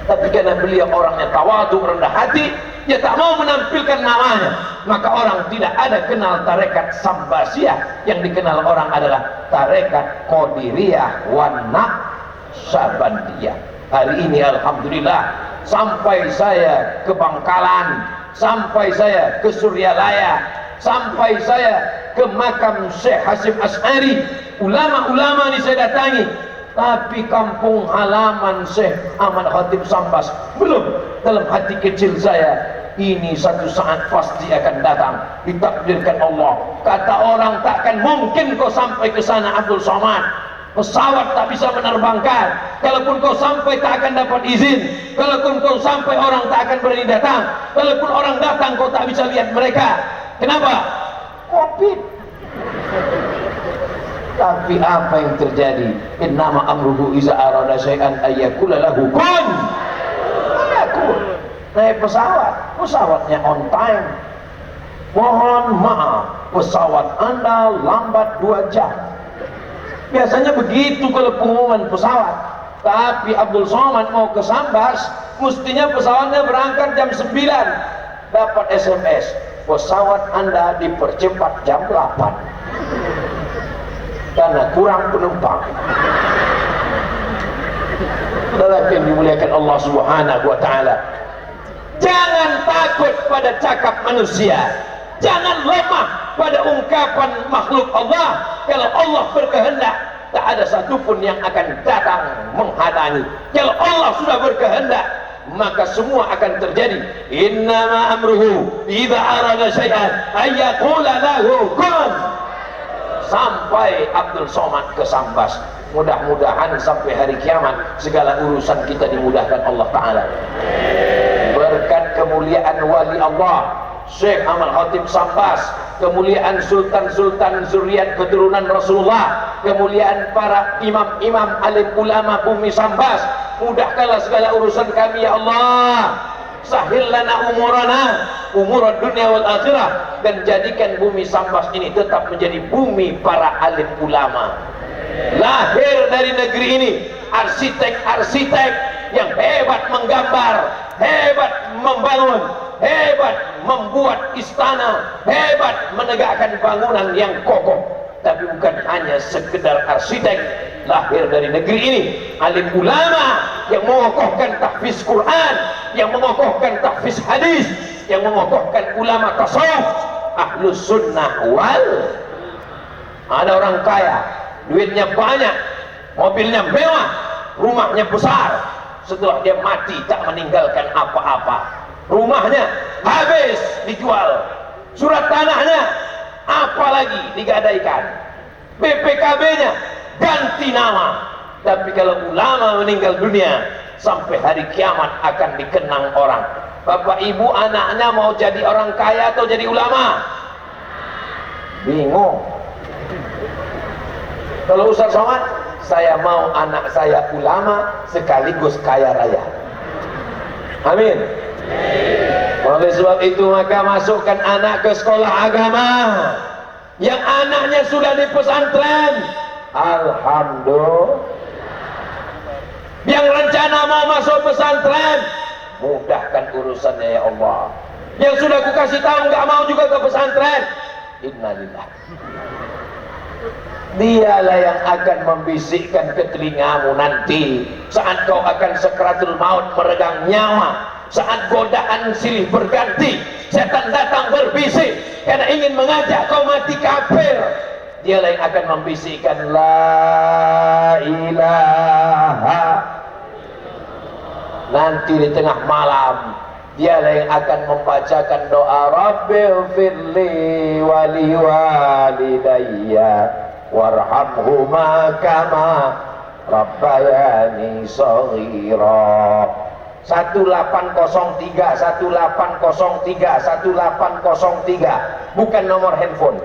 Tapi karena beliau orangnya tawadhu, rendah hati, dia tak mau menampilkan namanya, maka orang tidak ada kenal tarekat Sambasiyah. Yang dikenal orang adalah tarekat Qadiriyah wan Naqsabandiyah. Hari ini alhamdulillah sampai saya ke Bangkalan, sampai saya ke Suryalaya, sampai saya ke makam Syekh Hashim Asy'ari, ulama-ulama ini saya datangi. Tapi kampung halaman Syekh Ahmad Khatib Sambas belum. Dalam hati kecil saya, ini satu saat pasti akan datang, ditakdirkan Allah. Kata orang takkan mungkin kau sampai ke sana Abdul Somad, pesawat tak bisa menerbangkan. Kalaupun kau sampai tak akan dapat izin. Kalaupun kau sampai orang tak akan berani datang. Kalaupun orang datang kau tak bisa lihat mereka. Kenapa? Covid. Tapi apa yang terjadi? Innama amruhu iza arada syai'an ayyakula lahu kun fayakun. Naik pesawatnya on time. Mohon maaf, pesawat Anda lambat 2 jam. Biasanya begitu kalau pengumuman pesawat. Tapi Abdul Somad mau ke Sambas, mestinya pesawatnya berangkat jam 9. Dapat SMS, pesawat Anda dipercepat jam 8 karena kurang penumpang. Lelaki yang dimuliakan Allah Subhanahu wa ta'ala, Jangan takut pada cakap manusia, jangan lemah pada ungkapan makhluk Allah. Kalau Allah berkehendak, tak ada satupun yang akan datang menghalangi. Kalau Allah sudah berkehendak, maka semua akan terjadi. Innama amruhu idza arada syai'an ayyaqula lahu kun. Sampai Abdul Somad ke Sambas. Mudah-mudahan sampai hari kiamat segala urusan kita dimudahkan Allah Ta'ala. Berkat kemuliaan wali Allah Syekh Ahmad Khatib Sambas, kemuliaan sultan-sultan zuriat keturunan Rasulullah, kemuliaan para imam-imam alim ulama bumi Sambas, mudahkanlah segala urusan kami ya Allah. Sahil lana umurana, umurad dunia wal akhirah, dan jadikan bumi Sambas ini tetap menjadi bumi para alim ulama. Lahir dari negeri ini arsitek-arsitek yang hebat menggambar, hebat membangun, hebat membuat istana, hebat menegakkan bangunan yang kokoh. Tapi bukan hanya sekedar arsitek, lahir dari negeri ini alim ulama yang mengokohkan tahfiz Quran, yang mengokohkan tahfiz hadis, yang mengokohkan ulama tasawuf, ahlus sunnah wal. Ada orang kaya, duitnya banyak, mobilnya mewah, rumahnya besar. Setelah dia mati tak meninggalkan apa-apa. Rumahnya habis dijual, surat tanahnya apalagi digadaikan, BPKB-nya ganti nama. Tapi kalau ulama meninggal dunia, sampai hari kiamat akan dikenang orang. Bapak ibu anaknya mau jadi orang kaya atau jadi ulama? Bingung. Kalau Ustaz Somad, saya mau anak saya ulama sekaligus kaya raya. Amin. Oleh sebab itu maka masukkan anak ke sekolah agama. Yang anaknya sudah di pesantren, alhamdulillah. Yang rencana mau masuk pesantren, mudahkan urusannya ya Allah. Yang sudah ku kasih tahu nggak mau juga ke pesantren, innalillah. Dialah yang akan membisikkan ke telingamu nanti saat kau akan sakratul maut meregang nyawa, saat godaan silih berganti, setan datang berbisik karena ingin mengajak kau mati kafir. Dialah yang akan membisikkan la ilaha. Nanti di tengah malam dialah yang akan membacakan doa Rabbighfirli wali walidayya warhamhuma kama rabbayani shaghira. 1803 1803 bukan nomor handphone,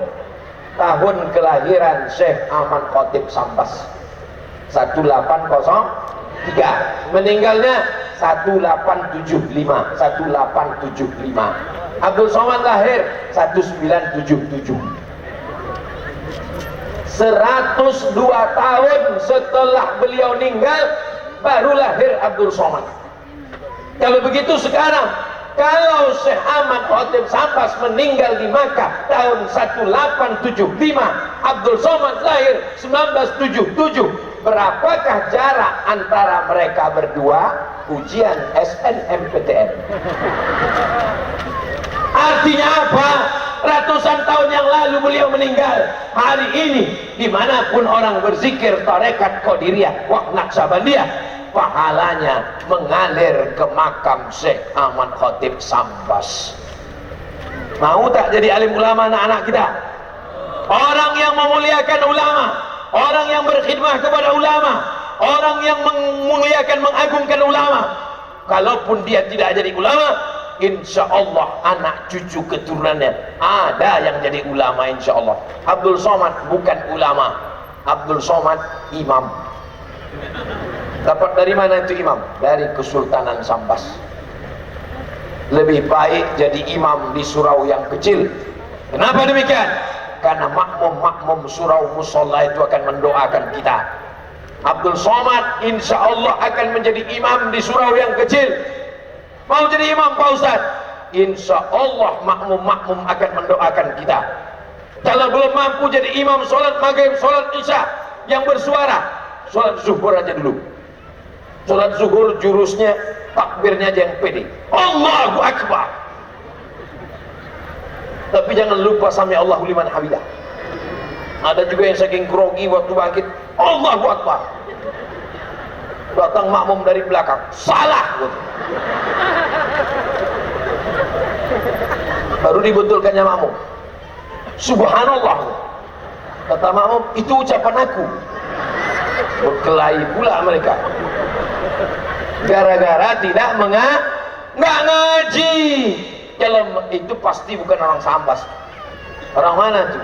tahun kelahiran Syekh Ahmad Khatib Sambas 1803, meninggalnya 1875. Abdul Somad lahir 1977. 102 tahun setelah beliau meninggal baru lahir Abdul Somad. Kalau begitu sekarang, kalau Syekh Ahmad Khatib Sambas meninggal di Makkah tahun 1875, Abdul Somad lahir 1977, berapakah jarak antara mereka berdua? Ujian SNMPTN. Artinya apa? Ratusan tahun yang lalu beliau meninggal. Hari ini dimanapun orang berzikir tarekat Qadiriyah wa Naqsabandiyah, pahalanya mengalir ke makam Syekh Ahmad Khatib Sambas. Mau tak jadi alim ulama anak-anak kita? Orang yang memuliakan ulama, orang yang berkhidmah kepada ulama, orang yang memuliakan, mengagungkan ulama. Kalaupun dia tidak jadi ulama, insya Allah anak cucu keturunannya ada yang jadi ulama insya Allah. Abdul Somad bukan ulama, Abdul Somad imam. Dapat dari mana itu imam? Dari Kesultanan Sambas. Lebih baik jadi imam di surau yang kecil. Kenapa demikian? Karena makmum surau musola itu akan mendoakan kita. Abdul Somad insya Allah akan menjadi imam di surau yang kecil. Mau jadi imam Pak Ustaz? Insya Allah makmum akan mendoakan kita. Kalau belum mampu jadi imam sholat maghrib, sholat isya yang bersuara, sholat zuhur aja dulu. Sholat zuhur jurusnya takbirnya aja yang pede, Allahu Akbar. Tapi jangan lupa sami Allahu liman hamidah. Ada juga yang saking grogi waktu bangkit, Allahu Akbar. Datang makmum dari belakang, salah. Baru dibetulkannya makmum, subhanallah. Kata makmum, itu ucapan aku. Berkelahi pula mereka gara-gara tidak nggak ngaji. Kalau itu pasti bukan orang Sambas. Orang mana tuh?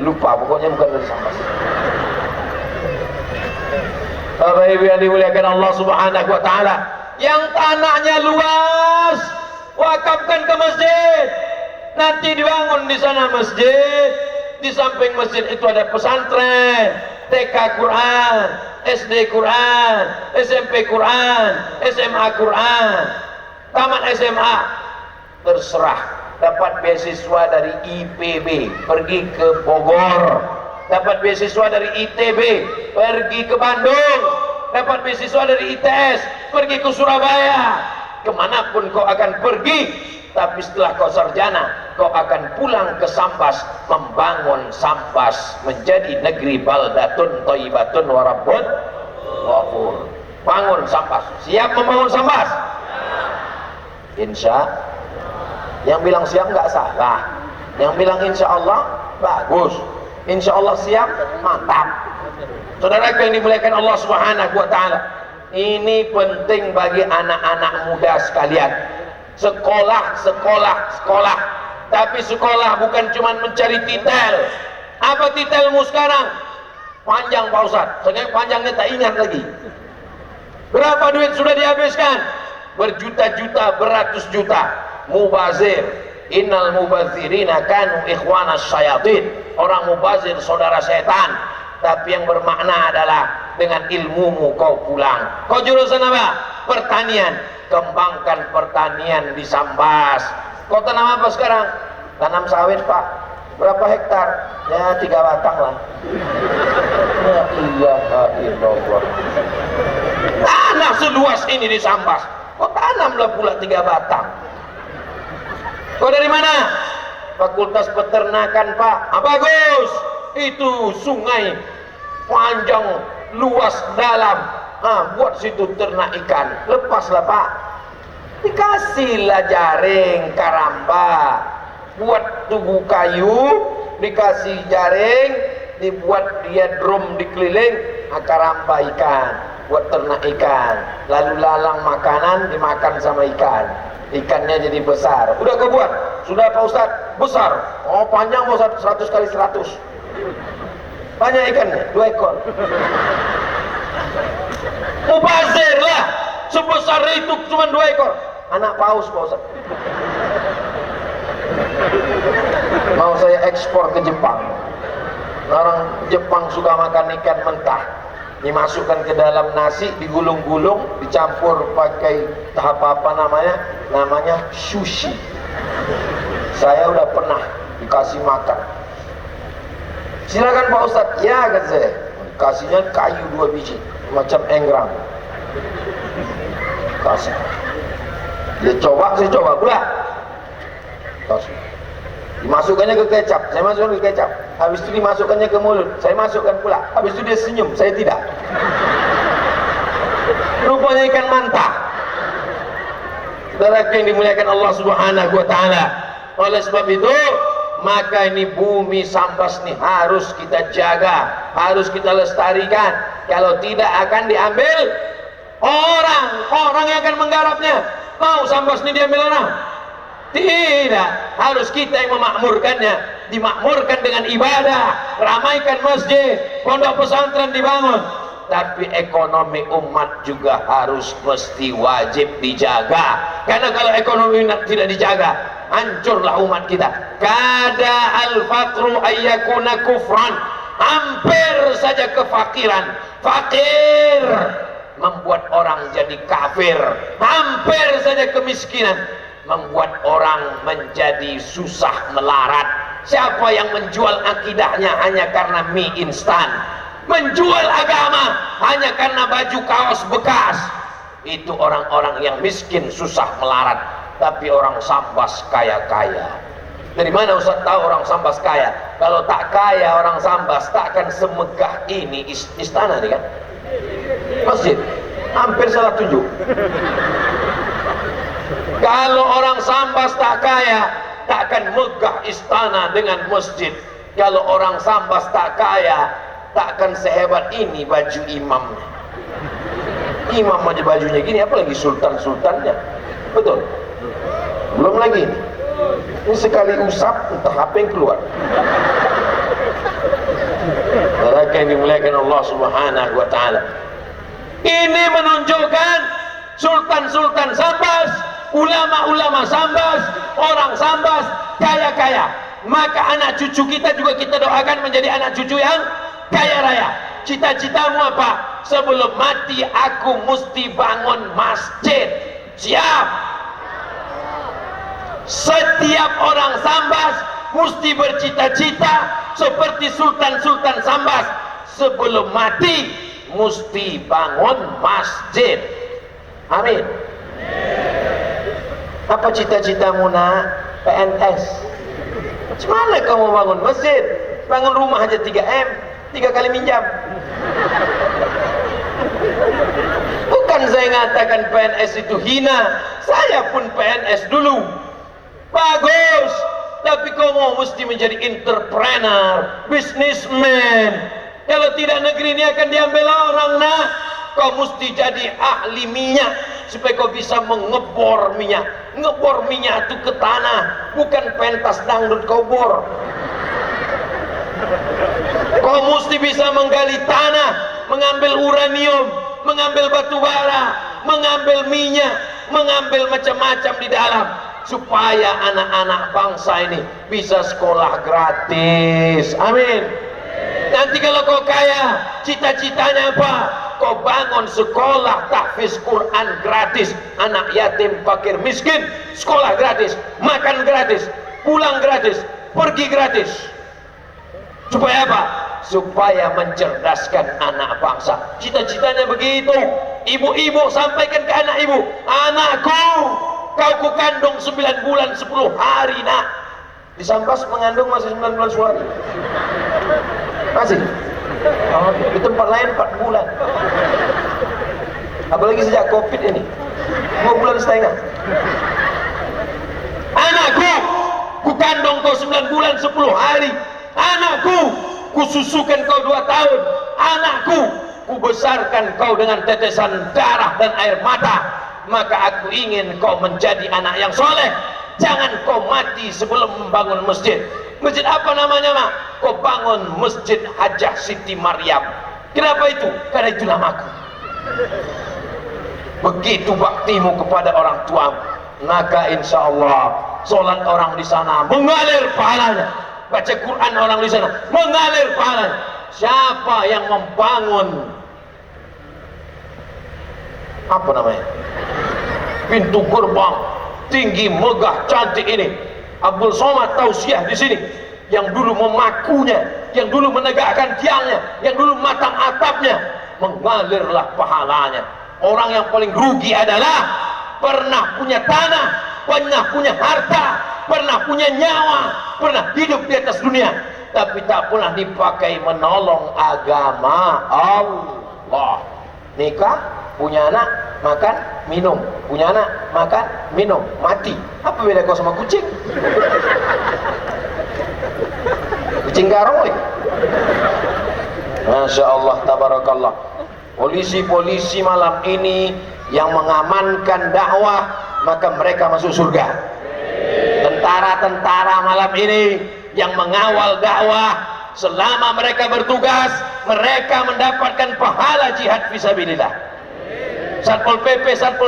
Lupa, pokoknya bukan dari Sambas. Bapak Ibu yang dimuliakan Allah Subhanahu wa taala, yang tanahnya luas wakafkan ke masjid. Nanti dibangun di sana masjid, di samping masjid itu ada pesantren, TK Quran, SD Quran, SMP Quran, SMA Quran, tamat SMA, terserah. Dapat beasiswa dari IPB, pergi ke Bogor. Dapat beasiswa dari ITB, pergi ke Bandung. Dapat beasiswa dari ITS, pergi ke Surabaya. Kemanapun kau akan pergi, tapi setelah kau sarjana, kau akan pulang ke Sambas, membangun Sambas menjadi negeri baldatun thayyibatun wa rabbun ghafur. Bangun Sambas. Siap membangun Sambas? Insya. Yang bilang siap nggak salah. Yang bilang insya Allah bagus. Insya Allah siap, mantap. Saudara yang dimuliakan Allah Subhanahu wa taala, ini penting bagi anak-anak muda sekalian. Sekolah, sekolah, sekolah. Tapi sekolah bukan cuma mencari titel. Apa titelmu sekarang? Panjang Pak Ustaz. Soalnya panjangnya tak ingat lagi. Berapa duit sudah dihabiskan? Berjuta-juta, beratus juta. Mubazir. Innal mubazirina kanu ikhwanas syayatin. Orang mubazir saudara setan. Tapi yang bermakna adalah dengan ilmumu kau pulang. Kau jurusan apa? Pertanian. Kembangkan pertanian di Sambas. Kau tanam apa sekarang? Tanam sawit Pak. Berapa hektar? Ya 3 batang lah. Ya ilaha illallah. Tanah seluas ini di Sambas, kau tanamlah pula 3 batang. Kau dari mana? Fakultas Peternakan Pak. Ah, bagus. Itu sungai panjang, luas, dalam. Buat situ ternak ikan. Lepaslah Pak. Dikasihlah jaring karamba, buat tubuh kayu, dikasih jaring, dibuat dia drum dikeliling, karamba ikan, buat ternak ikan. Lalu lalang makanan dimakan sama ikan. Ikannya jadi besar. Udah kau buat? Sudah Pak Ustaz? Besar. Oh panjang Pak Ustaz, 100 kali 100. Banyak ikannya, 2 ekor. Mubazir lah. Sebesar itu cuma 2 ekor. Anak paus Pak Ustaz. Mau saya ekspor ke Jepang. Orang Jepang suka makan ikan mentah. Dimasukkan ke dalam nasi, digulung-gulung, dicampur pakai tahap apa namanya? Namanya sushi. Saya udah pernah dikasih makan. Silakan Pak Ustaz. Ya kan saya. Kasihnya kayu 2 biji, macam enggrang. Kasih. Dia coba, saya coba pula. Kasih. Dimasukkannya ke kecap, saya masukkan ke kecap. Habis itu dimasukkannya ke mulut, saya masukkan pula. Habis itu dia senyum, saya tidak. Rupanya ikan manta. Saudara yang dimuliakan Allah Subhanahu wa taala. Oleh sebab itu, maka ini bumi Sambas ini harus kita jaga, harus kita lestarikan. Kalau tidak akan diambil orang yang akan menggarapnya. Mau Sambas ini diambil orang? Tidak, harus kita yang memakmurkannya. Dimakmurkan dengan ibadah, ramaikan masjid, pondok pesantren dibangun. Tapi ekonomi umat juga harus mesti wajib dijaga. Karena kalau ekonomi umat tidak dijaga, hancurlah umat kita. Kada al-faqru ayyakuna kufran. Hampir saja kefakiran. Fakir membuat orang jadi kafir. Hampir saja kemiskinan membuat orang menjadi susah melarat. Siapa yang menjual akidahnya hanya karena mie instan, menjual agama hanya karena baju kaos bekas, itu orang-orang yang miskin susah melarat, tapi orang Sambas kaya-kaya. Dari mana Ustaz tahu orang Sambas kaya? Kalau tak kaya orang Sambas takkan semegah ini istana nih kan? Masjid hampir salah tunjuk. Kalau orang Sambas tak kaya takkan megah istana dengan masjid. Kalau orang Sambas tak kaya takkan sehebat ini baju imamnya. Imam aja bajunya gini, apalagi sultan-sultannya. Betul? Belum lagi ini sekali usap entah apa yang keluar. Mereka yang dimuliakan Allah Subhanahu wa ta'ala, ini menunjukkan sultan-sultan Sambas, ulama-ulama Sambas, orang Sambas kaya-kaya. Maka anak cucu kita juga kita doakan menjadi anak cucu yang kaya raya. Cita-citamu apa? Sebelum mati aku mesti bangun masjid. Siap? Setiap orang Sambas mesti bercita-cita seperti sultan-sultan Sambas, sebelum mati mesti bangun masjid. Amin. Apa cita-citamu nak? PNS. Gimana kamu bangun masjid? Bangun rumah aja 3M, 3 kali minjam. Bukan saya ngatakan PNS itu hina, saya pun PNS dulu. Bagus, tapi kamu mesti menjadi entrepreneur, businessman. Kalau tidak, negeri ini akan diambil orang. Nah, kau mesti jadi ahli minyak supaya kau bisa mengebor minyak. Ngebor minyak itu ke tanah, bukan pentas dangdut kau bor. Kau mesti bisa menggali tanah, mengambil uranium, mengambil batu bara, mengambil minyak, mengambil macam-macam di dalam, supaya anak-anak bangsa ini bisa sekolah gratis. Amin. Nanti kalau kau kaya, cita-citanya apa? Kau bangun sekolah tahfiz Quran gratis, anak yatim, fakir, miskin sekolah gratis, makan gratis, pulang gratis, pergi gratis. Supaya apa? Supaya mencerdaskan anak bangsa. Cita-citanya begitu. Ibu-ibu sampaikan ke anak ibu, anakku, kau ku kandung 9 bulan 10 hari nak. Di Sambas mengandung masih 9 bulan 10 hari. Masih. Oh, di tempat lain 4 bulan. Apalagi sejak Covid ini 2 bulan setengah. Anakku, ku kandung kau 9 bulan 10 hari. Anakku, ku susukan kau 2 tahun. Anakku, ku besarkan kau dengan tetesan darah dan air mata. Maka aku ingin kau menjadi anak yang soleh. Jangan kau mati sebelum membangun masjid. Masjid apa namanya mak? Kau bangun Masjid Hajah Siti Maryam. Kenapa itu? Karena itu namaku. Begitu baktimu kepada orang tuamu, maka insya Allah solat orang di sana mengalir pahalanya, baca Quran orang di sana mengalir pahalanya. Siapa yang membangun apa namanya, pintu gerbang tinggi megah cantik ini, Abdul Somad Tausiah di sini, yang dulu memakunya, yang dulu menegakkan tiangnya, yang dulu matang atapnya, mengalirlah pahalanya. Orang yang paling rugi adalah pernah punya tanah, pernah punya harta, pernah punya nyawa, pernah hidup di atas dunia, tapi tak pernah dipakai menolong agama Allah. Nikah, punya anak, makan, minum, punya anak, makan, minum, mati. Apa beda kau sama kucing? Kucing garong nih. Masya Allah, tabarakallah. Polisi-polisi malam ini yang mengamankan dakwah, maka mereka masuk surga. Tentara-tentara malam ini yang mengawal dakwah, selama mereka bertugas, mereka mendapatkan pahala jihad fisabilillah. Satpol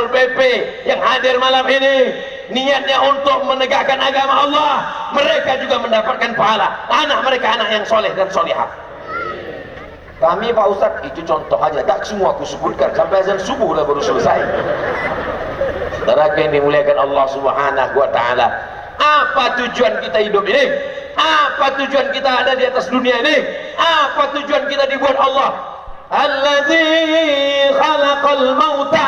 PP yang hadir malam ini niatnya untuk menegakkan agama Allah, mereka juga mendapatkan pahala. Anak mereka anak yang soleh dan solihah. Kami Pak Ustadz, itu contoh aja, tak semua aku sebutkan, sampai azan subuh udah baru selesai. Saudara yang dimuliakan Allah Subhanahu wa ta'ala, apa tujuan kita hidup ini? Apa tujuan kita ada di atas dunia ini? Apa tujuan kita dibuat Allah? Alladzi khalaqal mauta,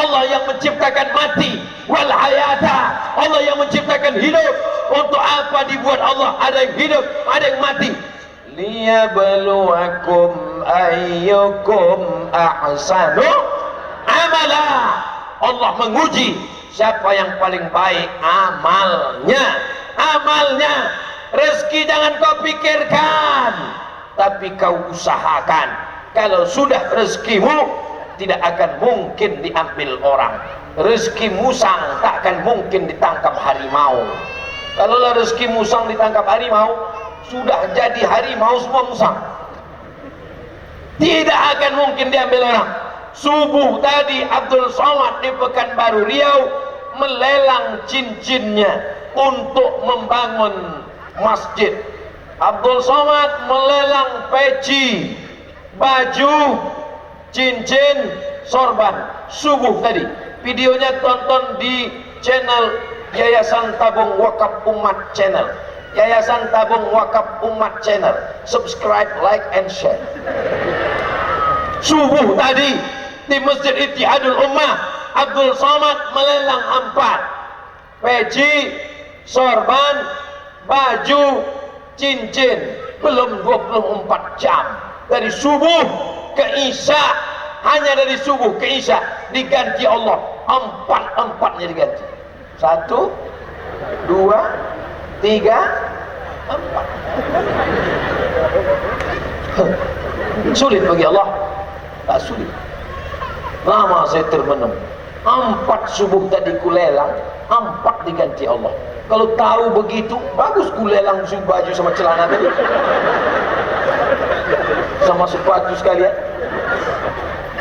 Allah yang menciptakan mati, wal hayata, Allah yang menciptakan hidup. Untuk apa dibuat Allah ada yang hidup, ada yang mati? Liyabluwakum ayyukum ahsanu amala. Allah menguji siapa yang paling baik amalnya. Amalnya. Rezeki jangan kau pikirkan, tapi kau usahakan. Kalau sudah rezekimu, tidak akan mungkin diambil orang. Rezeki musang tak akan mungkin ditangkap harimau. Kalau rezeki musang ditangkap harimau, sudah jadi harimau semua musang. Tidak akan mungkin diambil orang. Subuh tadi Abdul Somad di Pekanbaru Riau melelang cincinnya untuk membangun masjid. Abdul Somad melelang peci, baju, cincin, sorban. Subuh tadi. Videonya tonton di channel Yayasan Tabung Wakaf Umat Channel. Yayasan Tabung Wakaf Umat Channel. Subscribe, like, and share. Subuh tadi di Masjid Ittihadul Ummah, Abdul Somad melelang 4 peci, sorban, baju, cincin. Belum 24 jam dari subuh ke isya, hanya dari subuh ke isya diganti Allah 4-4-nya diganti. 1, 2, 3, 4. Sulit bagi Allah? Tak sulit. Lama saya termenung. 4 subuh tadi kulelang, 4 diganti Allah. Kalau tahu begitu, bagus kulelang baju sama celana tadi, sama sepatu sekalian.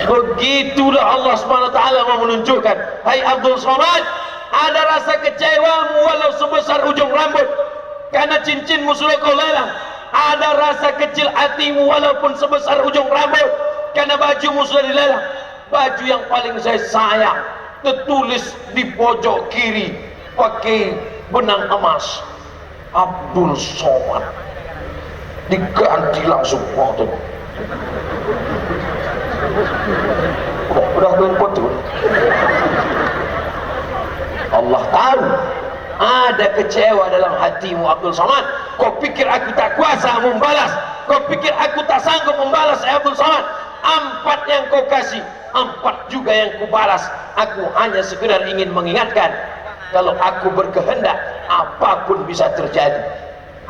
Begitulah Allah SWT mau menunjukkan. Hai Abdul Somad, ada rasa kecewamu walau sebesar ujung rambut karena cincinmu sudah kau lelang. Ada rasa kecil hatimu walaupun sebesar ujung rambut karena bajumu sudah dilelang. Baju yang paling saya sayang tertulis di pojok kiri pakai benang emas, Abdul Somad. Diganti langsung waktu. Udah lempot tuh. Allah tahu ada kecewa dalam hatimu Abdul Somad. Kau pikir aku tak kuasa membalas? Kau pikir aku tak sanggup membalas Abdul Somad? 4 yang kau kasih, 4 juga yang kubalas. Aku hanya sekedar ingin mengingatkan, kalau aku berkehendak, apapun bisa terjadi.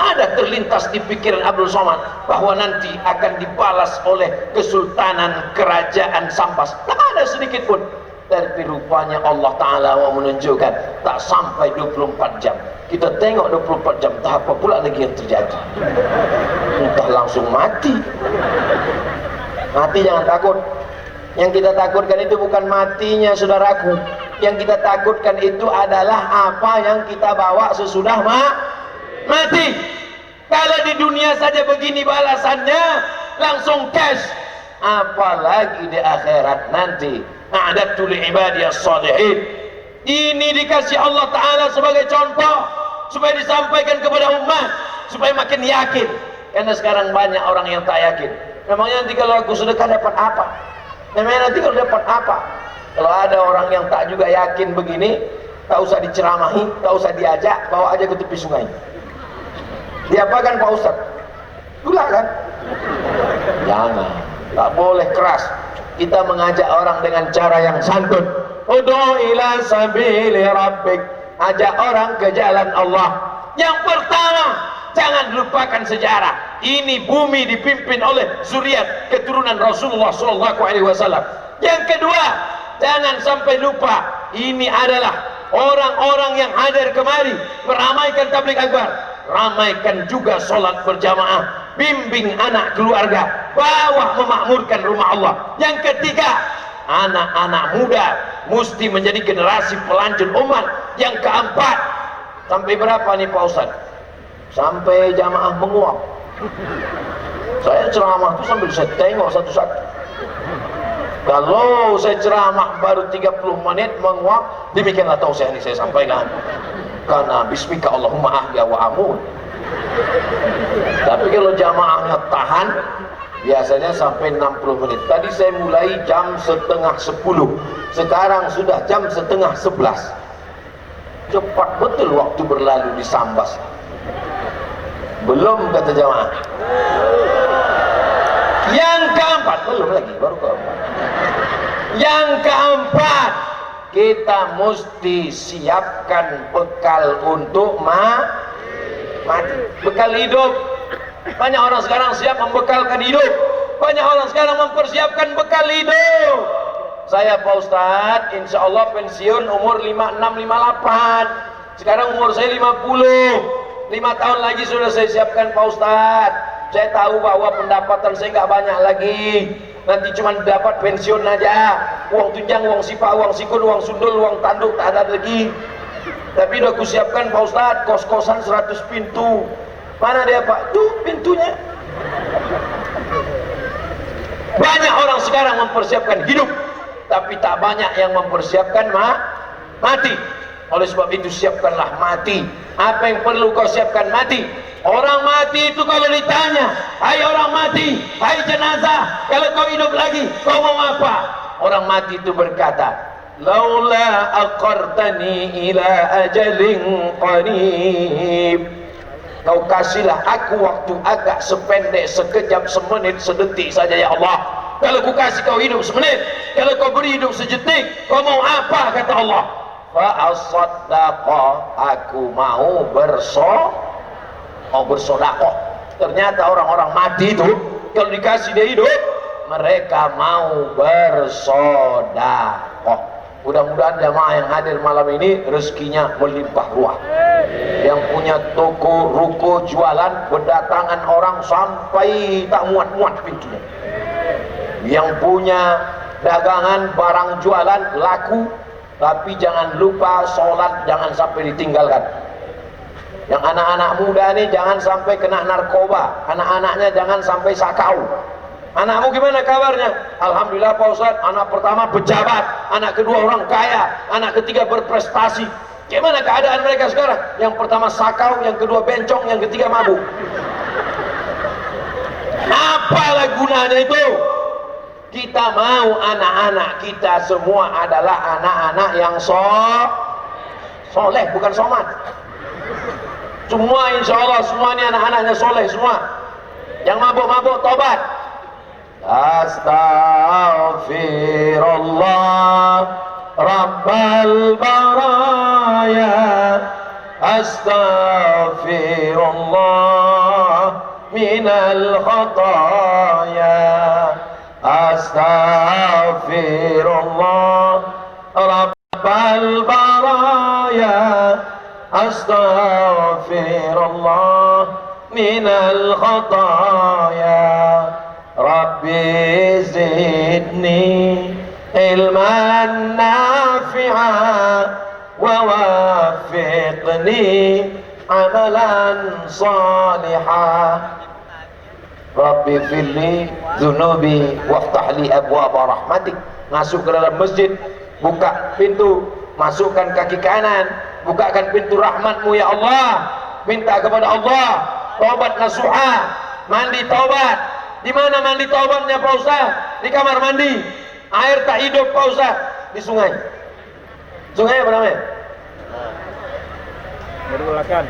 Ada terlintas di pikiran Abdul Somad bahwa nanti akan dibalas oleh Kesultanan Kerajaan Sampas. Tak ada sedikit pun. Tapi rupanya Allah Ta'ala mau menunjukkan tak sampai 24 jam. Kita tengok 24 jam, tak apa pula lagi yang terjadi. Entah langsung mati. Mati jangan takut. Yang kita takutkan itu bukan matinya saudaraku. Yang kita takutkan itu adalah apa yang kita bawa sesudah mati. Kalau di dunia saja begini balasannya langsung cash, apalagi di akhirat nanti. A'dadtu li ibadiyas shalihin. Ini dikasih Allah Ta'ala sebagai contoh supaya disampaikan kepada umat, supaya makin yakin. Karena sekarang banyak orang yang tak yakin. Memangnya nanti kalau aku sedekah dapat apa? Memangnya nanti kalau dapat apa? Kalau ada orang yang tak juga yakin begini, tak usah diceramahi, tak usah diajak, bawa aja ke tepi sungai. Diapakan Pak Ustaz? Gula kan? Jangan, tak boleh keras. Kita mengajak orang dengan cara yang santun. Ud'u ila sabili rabbik. Ajak orang ke jalan Allah. Yang pertama, jangan lupakan sejarah. Ini bumi dipimpin oleh zuriat keturunan Rasulullah SAW. Yang kedua, jangan sampai lupa, ini adalah orang-orang yang hadir kemari meramaikan tabligh akbar. Ramaikan juga sholat berjamaah, bimbing anak keluarga, bawa memakmurkan rumah Allah. Yang ketiga, anak-anak muda mesti menjadi generasi pelanjut umat. Yang keempat, sampai berapa nih Pak Ustaz? Sampai jamaah menguap. Saya ceramah itu sambil saya tengok satu-satu. Kalau saya ceramah baru 30 menit menguap, demikianlah tausiah yang saya sampaikan. Karena bismika Allahumma ahya wa amun. Tapi kalau jamaahnya tahan, biasanya sampai 60 menit. Tadi saya mulai jam setengah 10, sekarang sudah jam setengah 11. Cepat betul waktu berlalu di Sambas. Belum kata jamaah. Yang keempat, belum lagi, baru keempat. Yang keempat, kita mesti siapkan bekal untuk mati. Bekal hidup. Banyak orang sekarang siap membekalkan hidup. Banyak orang sekarang mempersiapkan bekal hidup. Saya Pak Ustadz, insya Allah pensiun umur 56, 58. Sekarang umur saya 50. 5 tahun lagi sudah saya siapkan Pak Ustadz. Saya tahu bahwa pendapatan saya nggak banyak lagi. Nanti cuma dapat pensiun aja. Uang tunjang, uang sipa, uang sikun, uang sundul, uang tanduk tak ada lagi. Tapi udah aku siapkan Pak Ustadz, kos-kosan 100 pintu. Mana dia Pak? Tuh pintunya. Banyak orang sekarang mempersiapkan hidup, tapi tak banyak yang mempersiapkan mati. Oleh sebab itu siapkanlah mati. Apa yang perlu kau siapkan mati? Orang mati itu kalau ditanya, hai orang mati, hai jenazah, kalau kau hidup lagi, kau mau apa? Orang mati itu berkata, laula aqartani ila ajalin qarib. Kau kasihlah aku waktu agak sependek, sekejap, semenit, sedetik saja ya Allah. Kalau ku kasih kau hidup semenit, kalau kau beri hidup sejetik, kau mau apa? Kata Allah. Fa'asaddaqa, aku mau bersodakoh. Ternyata orang-orang mati itu kalau dikasih dia hidup, mereka mau bersodakoh. Mudah-mudahan jamaah yang hadir malam ini rezekinya melimpah ruah. Yang punya toko, ruko, jualan, berdatangan orang sampai tak muat-muat pintunya. Yang punya dagangan, barang jualan, laku, tapi jangan lupa sholat, jangan sampai ditinggalkan. Yang anak-anak muda ini jangan sampai kena narkoba, anak-anaknya jangan sampai sakau. Anakmu gimana kabarnya? Alhamdulillah Pak Ustadz, anak pertama pejabat, anak kedua orang kaya, anak ketiga berprestasi. Gimana keadaan mereka sekarang? Yang pertama sakau, yang kedua bencong, yang ketiga mabuk. Apalah gunanya itu? Kita mau anak-anak kita semua adalah anak-anak yang soleh, bukan somat. Semua insya Allah semua ini anak-anaknya soleh semua. Yang mabuk-mabuk tobat. Astaghfirullah Rabbal baraya, astaghfirullah minal khataya, astaghfirullah Rabbal baraya, astaghfirullah minal khataya, Rabbi zidni ilman nafi'a wa wafiqni amalan salihah. Rabbi firli dhunubi waftahli abwaba rahmatik. Masuk ke dalam masjid, buka pintu, masukkan kaki kanan, bukakan pintu rahmatmu ya Allah. Minta kepada Allah taubat nasuha, mandi taubat. Di mana mandi taubatnya Pak Ustaz? Di kamar mandi. Air tak hidup Pak Ustaz, di sungai. Sungai apa namanya? Berulakan.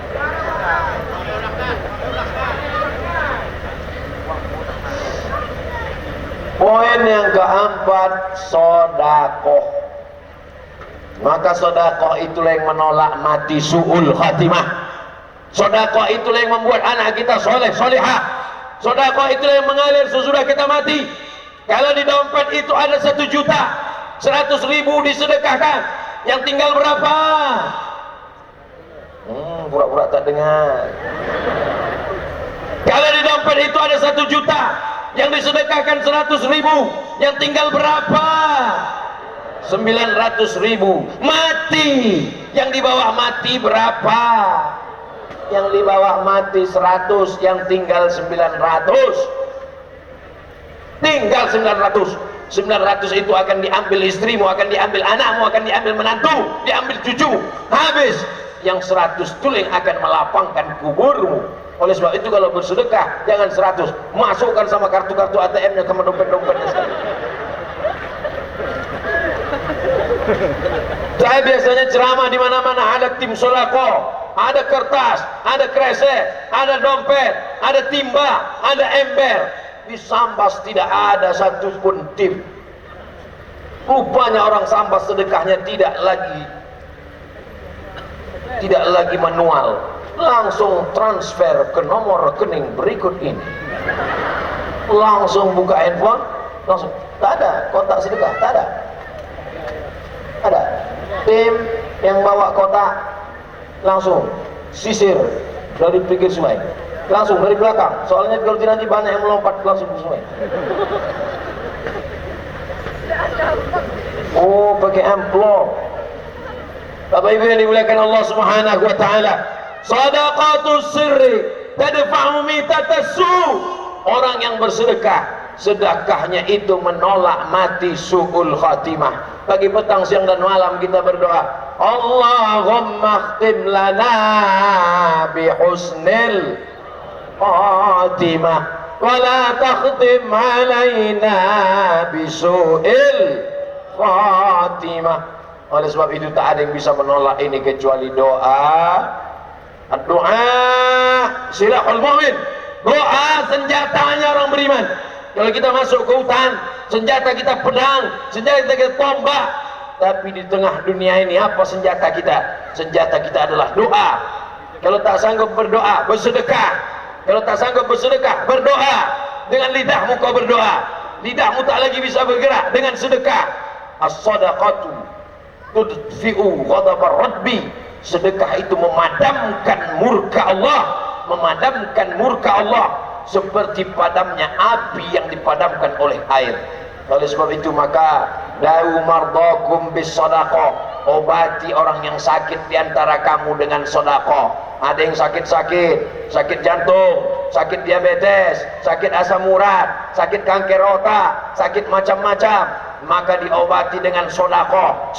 Poin yang keempat, sodakoh. Maka sodakoh itulah yang menolak mati su'ul khatimah. Sodakoh itulah yang membuat anak kita soleh, solehah. Sodakoh itulah yang mengalir sesudah kita mati. Kalau di dompet itu ada 1 juta, 100.000 disedekahkan, yang tinggal berapa? Pura-pura tak dengar. Kalau di dompet itu ada 1 juta, yang disedekahkan 100.000, yang tinggal berapa? 900.000. Mati. Yang di bawah mati berapa? Yang di bawah mati 100, yang tinggal 900. Tinggal 900. 900 itu akan diambil istrimu, akan diambil anakmu, akan diambil menantu, diambil cucu. Habis. Yang 100 itu yang akan melapangkan kuburmu. Oleh sebab itu kalau bersedekah jangan 100, masukkan sama kartu-kartu ATM-nya ke dompet-dompetnya sekali. Saya biasanya ceramah di mana-mana, ada tim sodako, ada kertas, ada kresek, ada dompet, ada timba, ada ember. Di Sambas tidak ada satupun tim. Rupanya orang Sambas sedekahnya tidak lagi manual, langsung transfer ke nomor rekening berikut ini. Langsung buka handphone, langsung, tak ada kotak sedekah, tak ada. Ada tim yang bawa kotak, langsung sisir dari pinggir sungai, langsung dari belakang, soalnya kalau tidak nanti banyak yang melompat langsung ke sungai. Oh, pakai amplop. Bapak Ibu yang dimuliakan Allah Subhanahu wa taala, shadaqatus sirri tadfa'u mitatasu. Orang yang bersedekah, sedekahnya itu menolak mati su'ul khatimah. Pagi, petang, siang dan malam kita berdoa, Allahumma khtim lana bihusnil khatimah wa la takhtim alaina bisu'il khatimah. Oleh sebab itu tak ada yang bisa menolak ini kecuali doa. Doa silahul mu'min. Doa senjatanya orang beriman. Kalau kita masuk ke hutan, senjata kita pedang, senjata kita tombak. Tapi di tengah dunia ini apa senjata kita? Senjata kita adalah doa. Kalau tak sanggup berdoa, bersedekah. Kalau tak sanggup bersedekah, berdoa. Dengan lidahmu kau berdoa. Lidahmu tak lagi bisa bergerak, dengan sedekah. As-sadaqatu tudfi'u ghadabar rabbi. Sedekah itu memadamkan murka Allah, memadamkan murka Allah seperti padamnya api yang dipadamkan oleh air. Oleh sebab itu maka da'u mardakum bis sadaqah, obati orang yang sakit di antara kamu dengan sedekah. Ada yang sakit jantung, sakit diabetes, sakit asam urat, sakit kanker otak, sakit macam-macam, maka diobati dengan sedekah.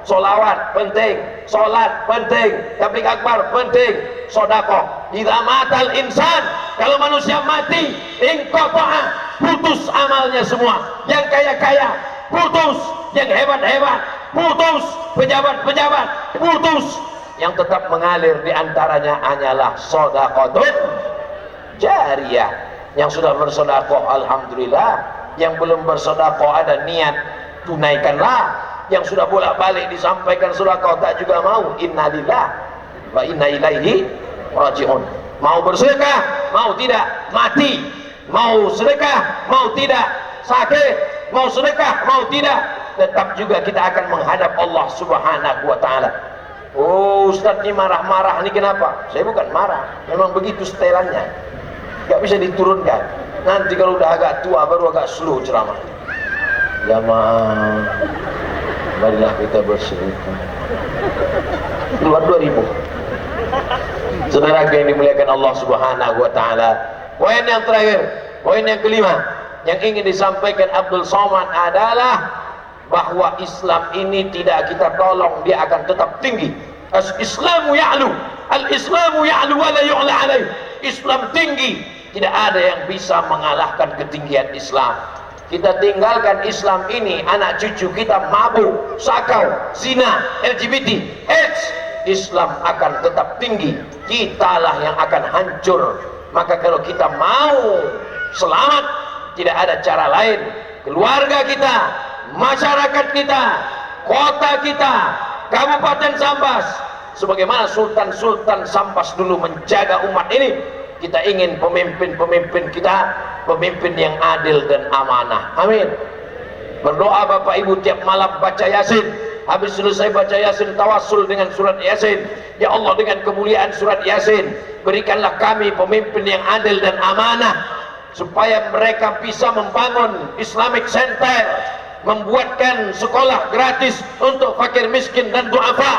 Solawat penting, solat penting, tabligh akbar penting, sedekah. Idza matal insan, kalau manusia mati, inqata'a, putus amalnya semua. Yang kaya-kaya putus, yang hebat-hebat putus, pejabat-pejabat putus. Yang tetap mengalir di antaranya hanyalah sedekah jariyah. Yang sudah bersedekah alhamdulillah, yang belum bersedekah ada niat, tunaikanlah. Yang sudah bolak-balik disampaikan sedekah tak juga mau, innalillah wa inna ilaihi raji'un. Mau bersedekah, mau tidak, mati. Mau sedekah, mau tidak, sakit. Mau sedekah, mau tidak, tetap juga kita akan menghadap Allah Subhanahu wa taala. Oh, Ustaz ini marah-marah, ini kenapa? Saya bukan marah, memang begitu setelannya, gak bisa diturunkan. Nanti kalau udah agak tua baru agak slow ceramah. Jamaah, marilah kita bersedekah. Keluar 2000. Saudara yang dimuliakan Allah Subhanahu wa taala. Poin yang terakhir, poin yang kelima yang ingin disampaikan Abdul Somad adalah bahwa Islam ini tidak kita tolong, dia akan tetap tinggi. Al-Islamu ya'lu, al-Islamu ya'lu wa la yu'la alaih. Islam tinggi, tidak ada yang bisa mengalahkan ketinggian Islam. Kita tinggalkan Islam ini, anak cucu kita mabuk, sakau, zina, LGBT, AIDS, Islam akan tetap tinggi. Kitalah yang akan hancur. Maka kalau kita mau selamat, tidak ada cara lain. Keluarga kita, masyarakat kita, kota kita, Kabupaten Sambas, sebagaimana Sultan-Sultan Sambas dulu menjaga umat ini, kita ingin pemimpin-pemimpin kita pemimpin yang adil dan amanah. Amin. Berdoa Bapak Ibu tiap malam baca Yasin. Habis selesai baca Yasin, tawassul dengan surat Yasin. Ya Allah, dengan kemuliaan surat Yasin, berikanlah kami pemimpin yang adil dan amanah, supaya mereka bisa membangun Islamic Center, membuatkan sekolah gratis untuk fakir miskin dan duafa,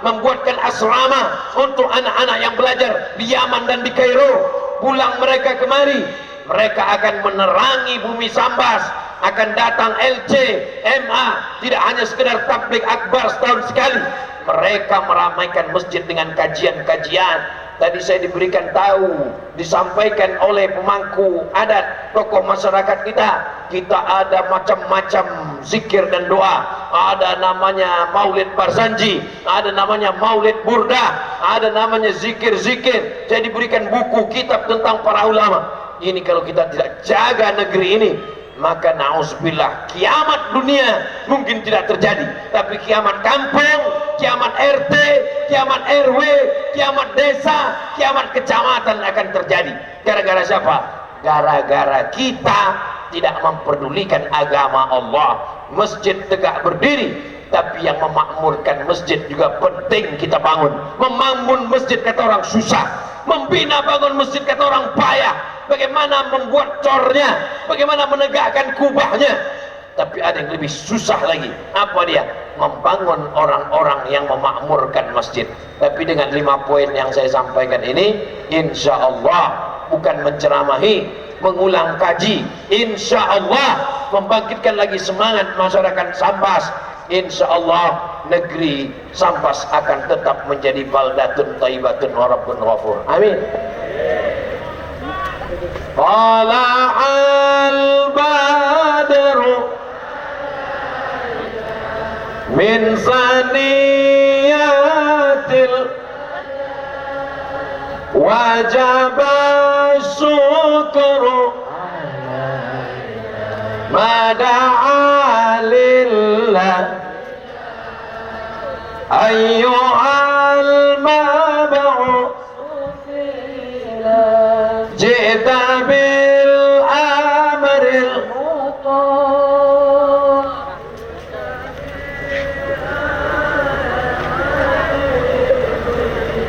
membuatkan asrama untuk anak-anak yang belajar di Yaman dan di Kairo. Pulang mereka kemari, mereka akan menerangi bumi Sambas. Akan datang LC, MA, tidak hanya sekedar tabligh akbar setahun sekali. Mereka meramaikan masjid dengan kajian-kajian, Tadi saya diberikan tahu, disampaikan oleh pemangku adat, tokoh masyarakat kita ada macam-macam zikir dan doa. Ada namanya Maulid Barzanji, ada namanya Maulid Burdah, ada namanya zikir-zikir. Saya diberikan buku kitab tentang para ulama. Ini kalau kita tidak jaga negeri ini, maka na'udzubillah, kiamat dunia mungkin tidak terjadi, tapi kiamat kampung, kiamat RT, kiamat RW, kiamat desa, kiamat kecamatan akan terjadi. Gara-gara siapa? Gara-gara kita tidak memperdulikan agama Allah. Masjid tegak berdiri, tapi yang memakmurkan masjid juga penting kita bangun. Membangun masjid kata orang susah, membina bangun masjid kata orang payah. Bagaimana membuat cornya, bagaimana menegakkan kubahnya. Tapi ada yang lebih susah lagi. Apa dia? Membangun orang-orang yang memakmurkan masjid. Tapi dengan 5 poin yang saya sampaikan ini, insya Allah bukan menceramahi, mengulang kaji, insya Allah membangkitkan lagi semangat masyarakat Sambas. Insya Allah negeri Sambas akan tetap menjadi baldatun thayyibatun wa rabbun ghafur. Amin. Tala'al badru min saniyatil wajaba syukru mada'a lillah ayyuhal mab'u ji'ta bil amril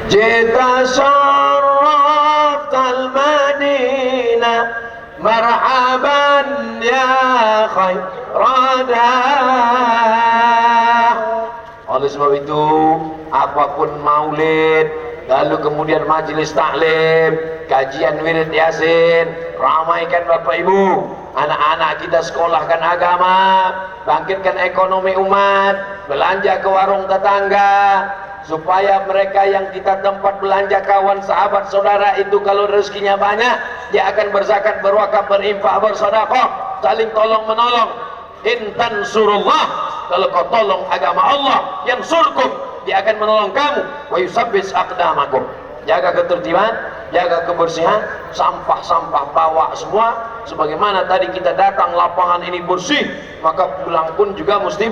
ji'ta syarraftal madinah marhaban ya khairadah. Oleh sebab itu, apapun maulid, lalu kemudian majelis taklim, kajian wirid yasin, ramaikan Bapak Ibu, anak-anak kita sekolahkan agama, bangkitkan ekonomi umat, belanja ke warung tetangga, supaya mereka yang kita tempat belanja kawan, sahabat, saudara itu kalau rezekinya banyak, dia akan berzakat, berwakaf, berinfak, bersedekah, saling tolong menolong. Intan surullah, kalau kau tolong agama Allah, yang surkum, dia akan menolong kamu. Wa yusabbis aqdamakum. Jaga ketertiban, jaga kebersihan, sampah-sampah bawa semua. Sebagaimana tadi kita datang lapangan ini bersih, maka pulang pun juga mesti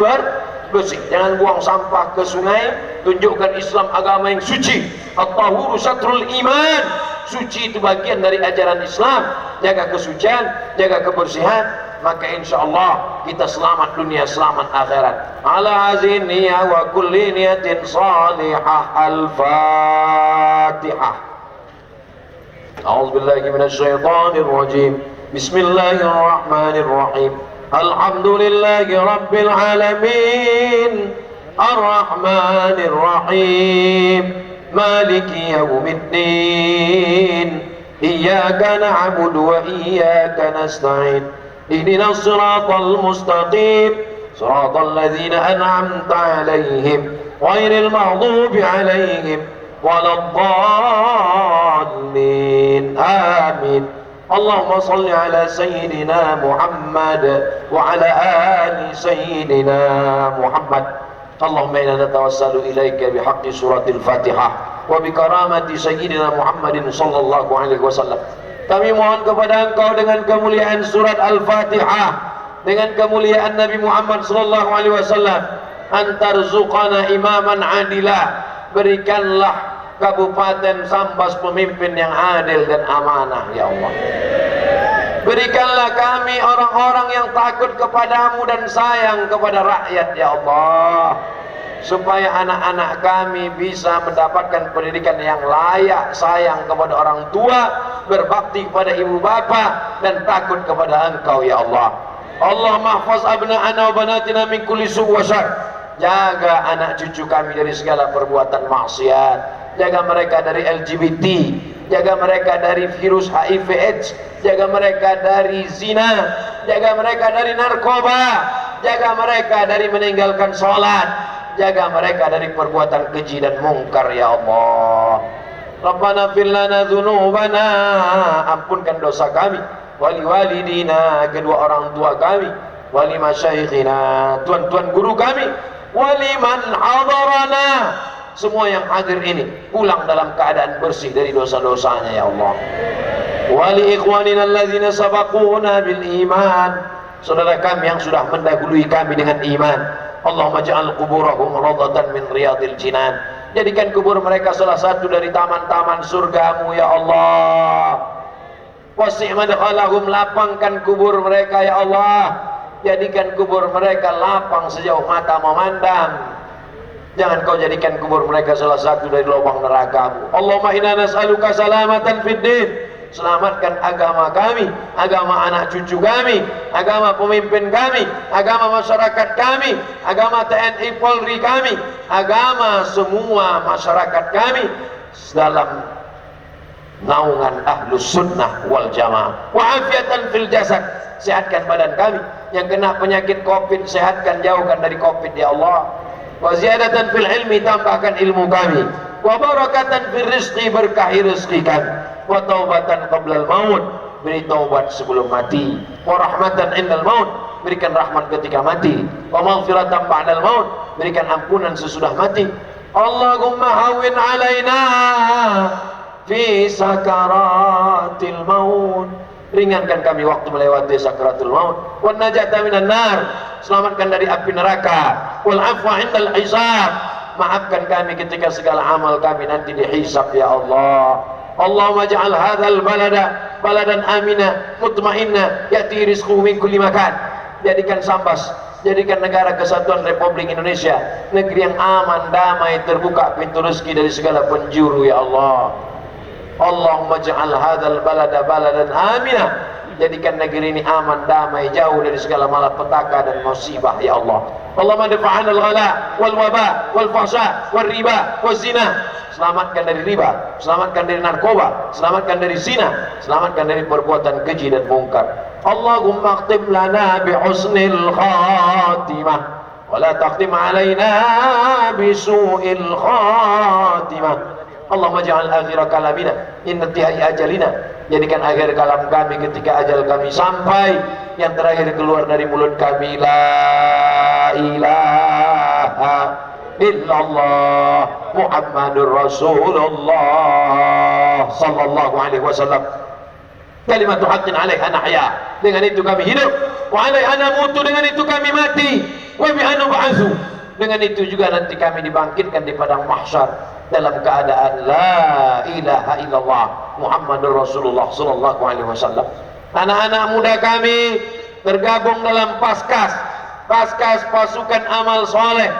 bersih. Jangan buang sampah ke sungai. Tunjukkan Islam agama yang suci. At-tahuru syatrul iman. Suci itu bagian dari ajaran Islam. Jaga kesucian, jaga kebersihan, maka insya Allah kita selamat dunia, selamat akhirat. Ala hazin niyah wa kulli niyatin salihah. Al-Fatihah. A'udzubillahi minasyaitonir rajim. Bismillahirrahmanirrahim. Alhamdulillahi rabbil alamin. Ar-Rahmanir Rahim. Maliki yaumiddin. Iyyaka na'budu wa iyyaka nasta'in. Ihdinas siratal mustaqim. Siratal ladzina an'amta 'alaihim ghairil maghdubi 'alaihim waladdallin. Amin. Allahumma salli ala sayyidina Muhammad wa ala ali sayyidina Muhammad. Allahumma inna natawassalu ilaika bihaqqi suratil Fatihah wa bikaramati sayyidina Muhammadin sallallahu alaihi wasallam. Kami mohon kepada Engkau dengan kemuliaan surat Al-Fatihah, dengan kemuliaan Nabi Muhammad sallallahu alaihi wasallam, antarzuqana imaman adila. Berikanlah Kabupaten Sambas pemimpin yang adil dan amanah ya Allah. Berikanlah kami orang-orang yang takut kepadamu dan sayang kepada rakyat ya Allah, supaya anak-anak kami bisa mendapatkan pendidikan yang layak, sayang kepada orang tua, berbakti kepada ibu bapa, dan takut kepada Engkau ya Allah. Allah mahfaz abna'ana wa banatina min kulli su' wa syarr. Jaga anak cucu kami dari segala perbuatan maksiat, jaga mereka dari LGBT, jaga mereka dari virus HIV AIDS, jaga mereka dari zina, jaga mereka dari narkoba, jaga mereka dari meninggalkan sholat, jaga mereka dari perbuatan keji dan mungkar ya Allah. Rabbana fir lana dzunubana, ampunkan dosa kami, wali walidina, kedua orang tua kami, wali masyaikhina, tuan-tuan guru kami, waliman hadarana, semua yang hadir ini pulang dalam keadaan bersih dari dosa-dosanya ya Allah. Wali ikhwanina alladzina sabaquna bil iman, saudara kami yang sudah mendahului kami dengan iman. Allahumma ja'al kuburahum rawdatan min riyadil jinan, jadikan kubur mereka salah satu dari taman-taman surgamu ya Allah. Wasi' madkhalahum, lapangkan kubur mereka ya Allah, jadikan kubur mereka lapang sejauh mata memandang. Jangan kau jadikan kubur mereka salah satu dari lubang neraka-Mu. Allahumma inna nas'aluka salamatan fid din, selamatkan agama kami, agama anak cucu kami, agama pemimpin kami, agama masyarakat kami, agama TNI Polri kami, agama semua masyarakat kami dalam naungan ahlus sunnah wal jamaah. Wa afiatan fil jasad, sehatkan badan kami. Yang kena penyakit COVID, sehatkan, jauhkan dari COVID ya Allah. Wa ziyadatan fil ilmi, tambahkan ilmu kami. Wa barakatan fil rizqi, berkahi rezeki kami. Wa taubatan qablal maut, beri taubat sebelum mati. Wa rahmatan indal maut, berikan rahmat ketika mati. Wa maghfiratan ba'dal maut, berikan ampunan sesudah mati. Allahumma hawwin alaina fi sakaratil maut, ringankan kami waktu melewati sakaratul maut. Wan najata minan nar, selamatkan dari api neraka. Wal afwa indal hisab, maafkan kami ketika segala amal kami nanti dihisab ya Allah. Allahumma ja'al hadzal balada baladan amina mutmainna ya'ti rizquhu min kulli makan, jadikan Sambas, jadikan negara kesatuan Republik Indonesia negeri yang aman, damai, terbuka pintu rezeki dari segala penjuru ya Allah. Allahumma ja'al hadzal balada baladan amina, jadikan negeri ini aman, damai, jauh dari segala malapetaka dan musibah ya Allah. Allahumma dafa'an al-ghala wal waba wal fahsya wal riba wal zina, selamatkan dari riba, selamatkan dari narkoba, selamatkan dari zina, selamatkan dari perbuatan keji dan mungkar. Allahumma akhtim lana bi husnil khatimah wa la taqtim alaina bi su'il khatimah. Allahumma ja'al akhira kalamina intihai ajalina, jadikan akhir kalam kami ketika ajal kami sampai, yang terakhir keluar dari mulut kami la ilaha illallah Muhammadur Rasulullah sallallahu alaihi wasallam. Kalimatu haqqin 'alaiha nahya, dengan itu kami hidup, wa 'alaiha namutu, dengan itu kami mati, wa biha nub'atsu, dengan itu juga nanti kami dibangkitkan di padang mahsyar dalam keadaan la ilaha illallah Muhammadur Rasulullah sallallahu alaihi wasallam. Anak-anak muda kami tergabung dalam Paskas pasukan amal soleh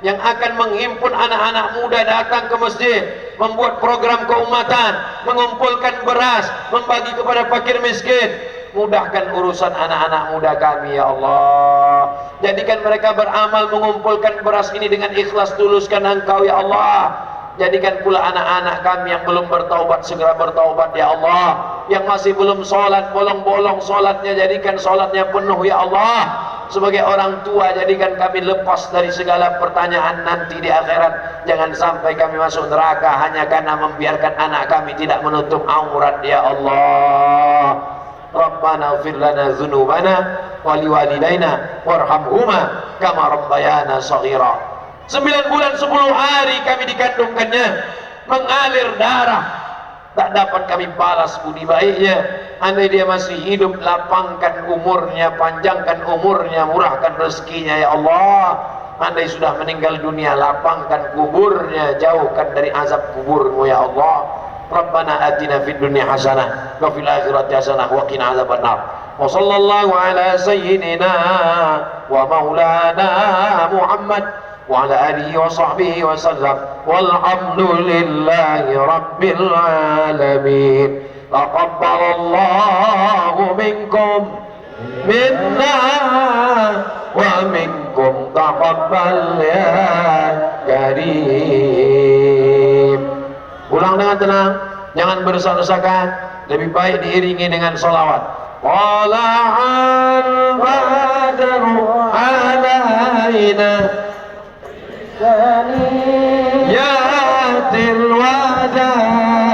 yang akan menghimpun anak-anak muda datang ke masjid, membuat program keumatan, mengumpulkan beras, membagi kepada fakir miskin. Mudahkan urusan anak-anak muda kami ya Allah, jadikan mereka beramal mengumpulkan beras ini dengan ikhlas, tuluskan Engkau ya Allah. Jadikan pula anak-anak kami yang belum bertaubat segera bertaubat ya Allah, yang masih belum sholat, bolong-bolong sholatnya, jadikan sholatnya penuh ya Allah. Sebagai orang tua, jadikan kami lepas dari segala pertanyaan nanti di akhirat. Jangan sampai kami masuk neraka hanya karena membiarkan anak kami tidak menutup aurat ya Allah. Rabbana ighfir lana dzunubana wa liwalidayna warhamhuma kama rabbayana shaghira. 9 bulan 10 hari kami dikandungkannya, mengalir darah, tak dapat kami balas budi baiknya. Andai dia masih hidup, lapangkan umurnya, panjangkan umurnya, murahkan rezekinya ya Allah. Andai sudah meninggal dunia, lapangkan kuburnya, jauhkan dari azab kuburmu ya Allah. Rabbana atina fid dunya hasanah wa fil akhirati hasanah wa qina adzabannar. Wa sallallahu ala sayyidina wa maulana Muhammad wa ala alihi wa sahbihi wa sallam, walhamdulillahi rabbil alamin. Taqabbalallahu minkum minna wa minkum taqabbal ya karim. Ulang dengan tenang, jangan berdesak-desakan, lebih baik diiringi dengan salawat. Tala'al badru alaina yatil wajah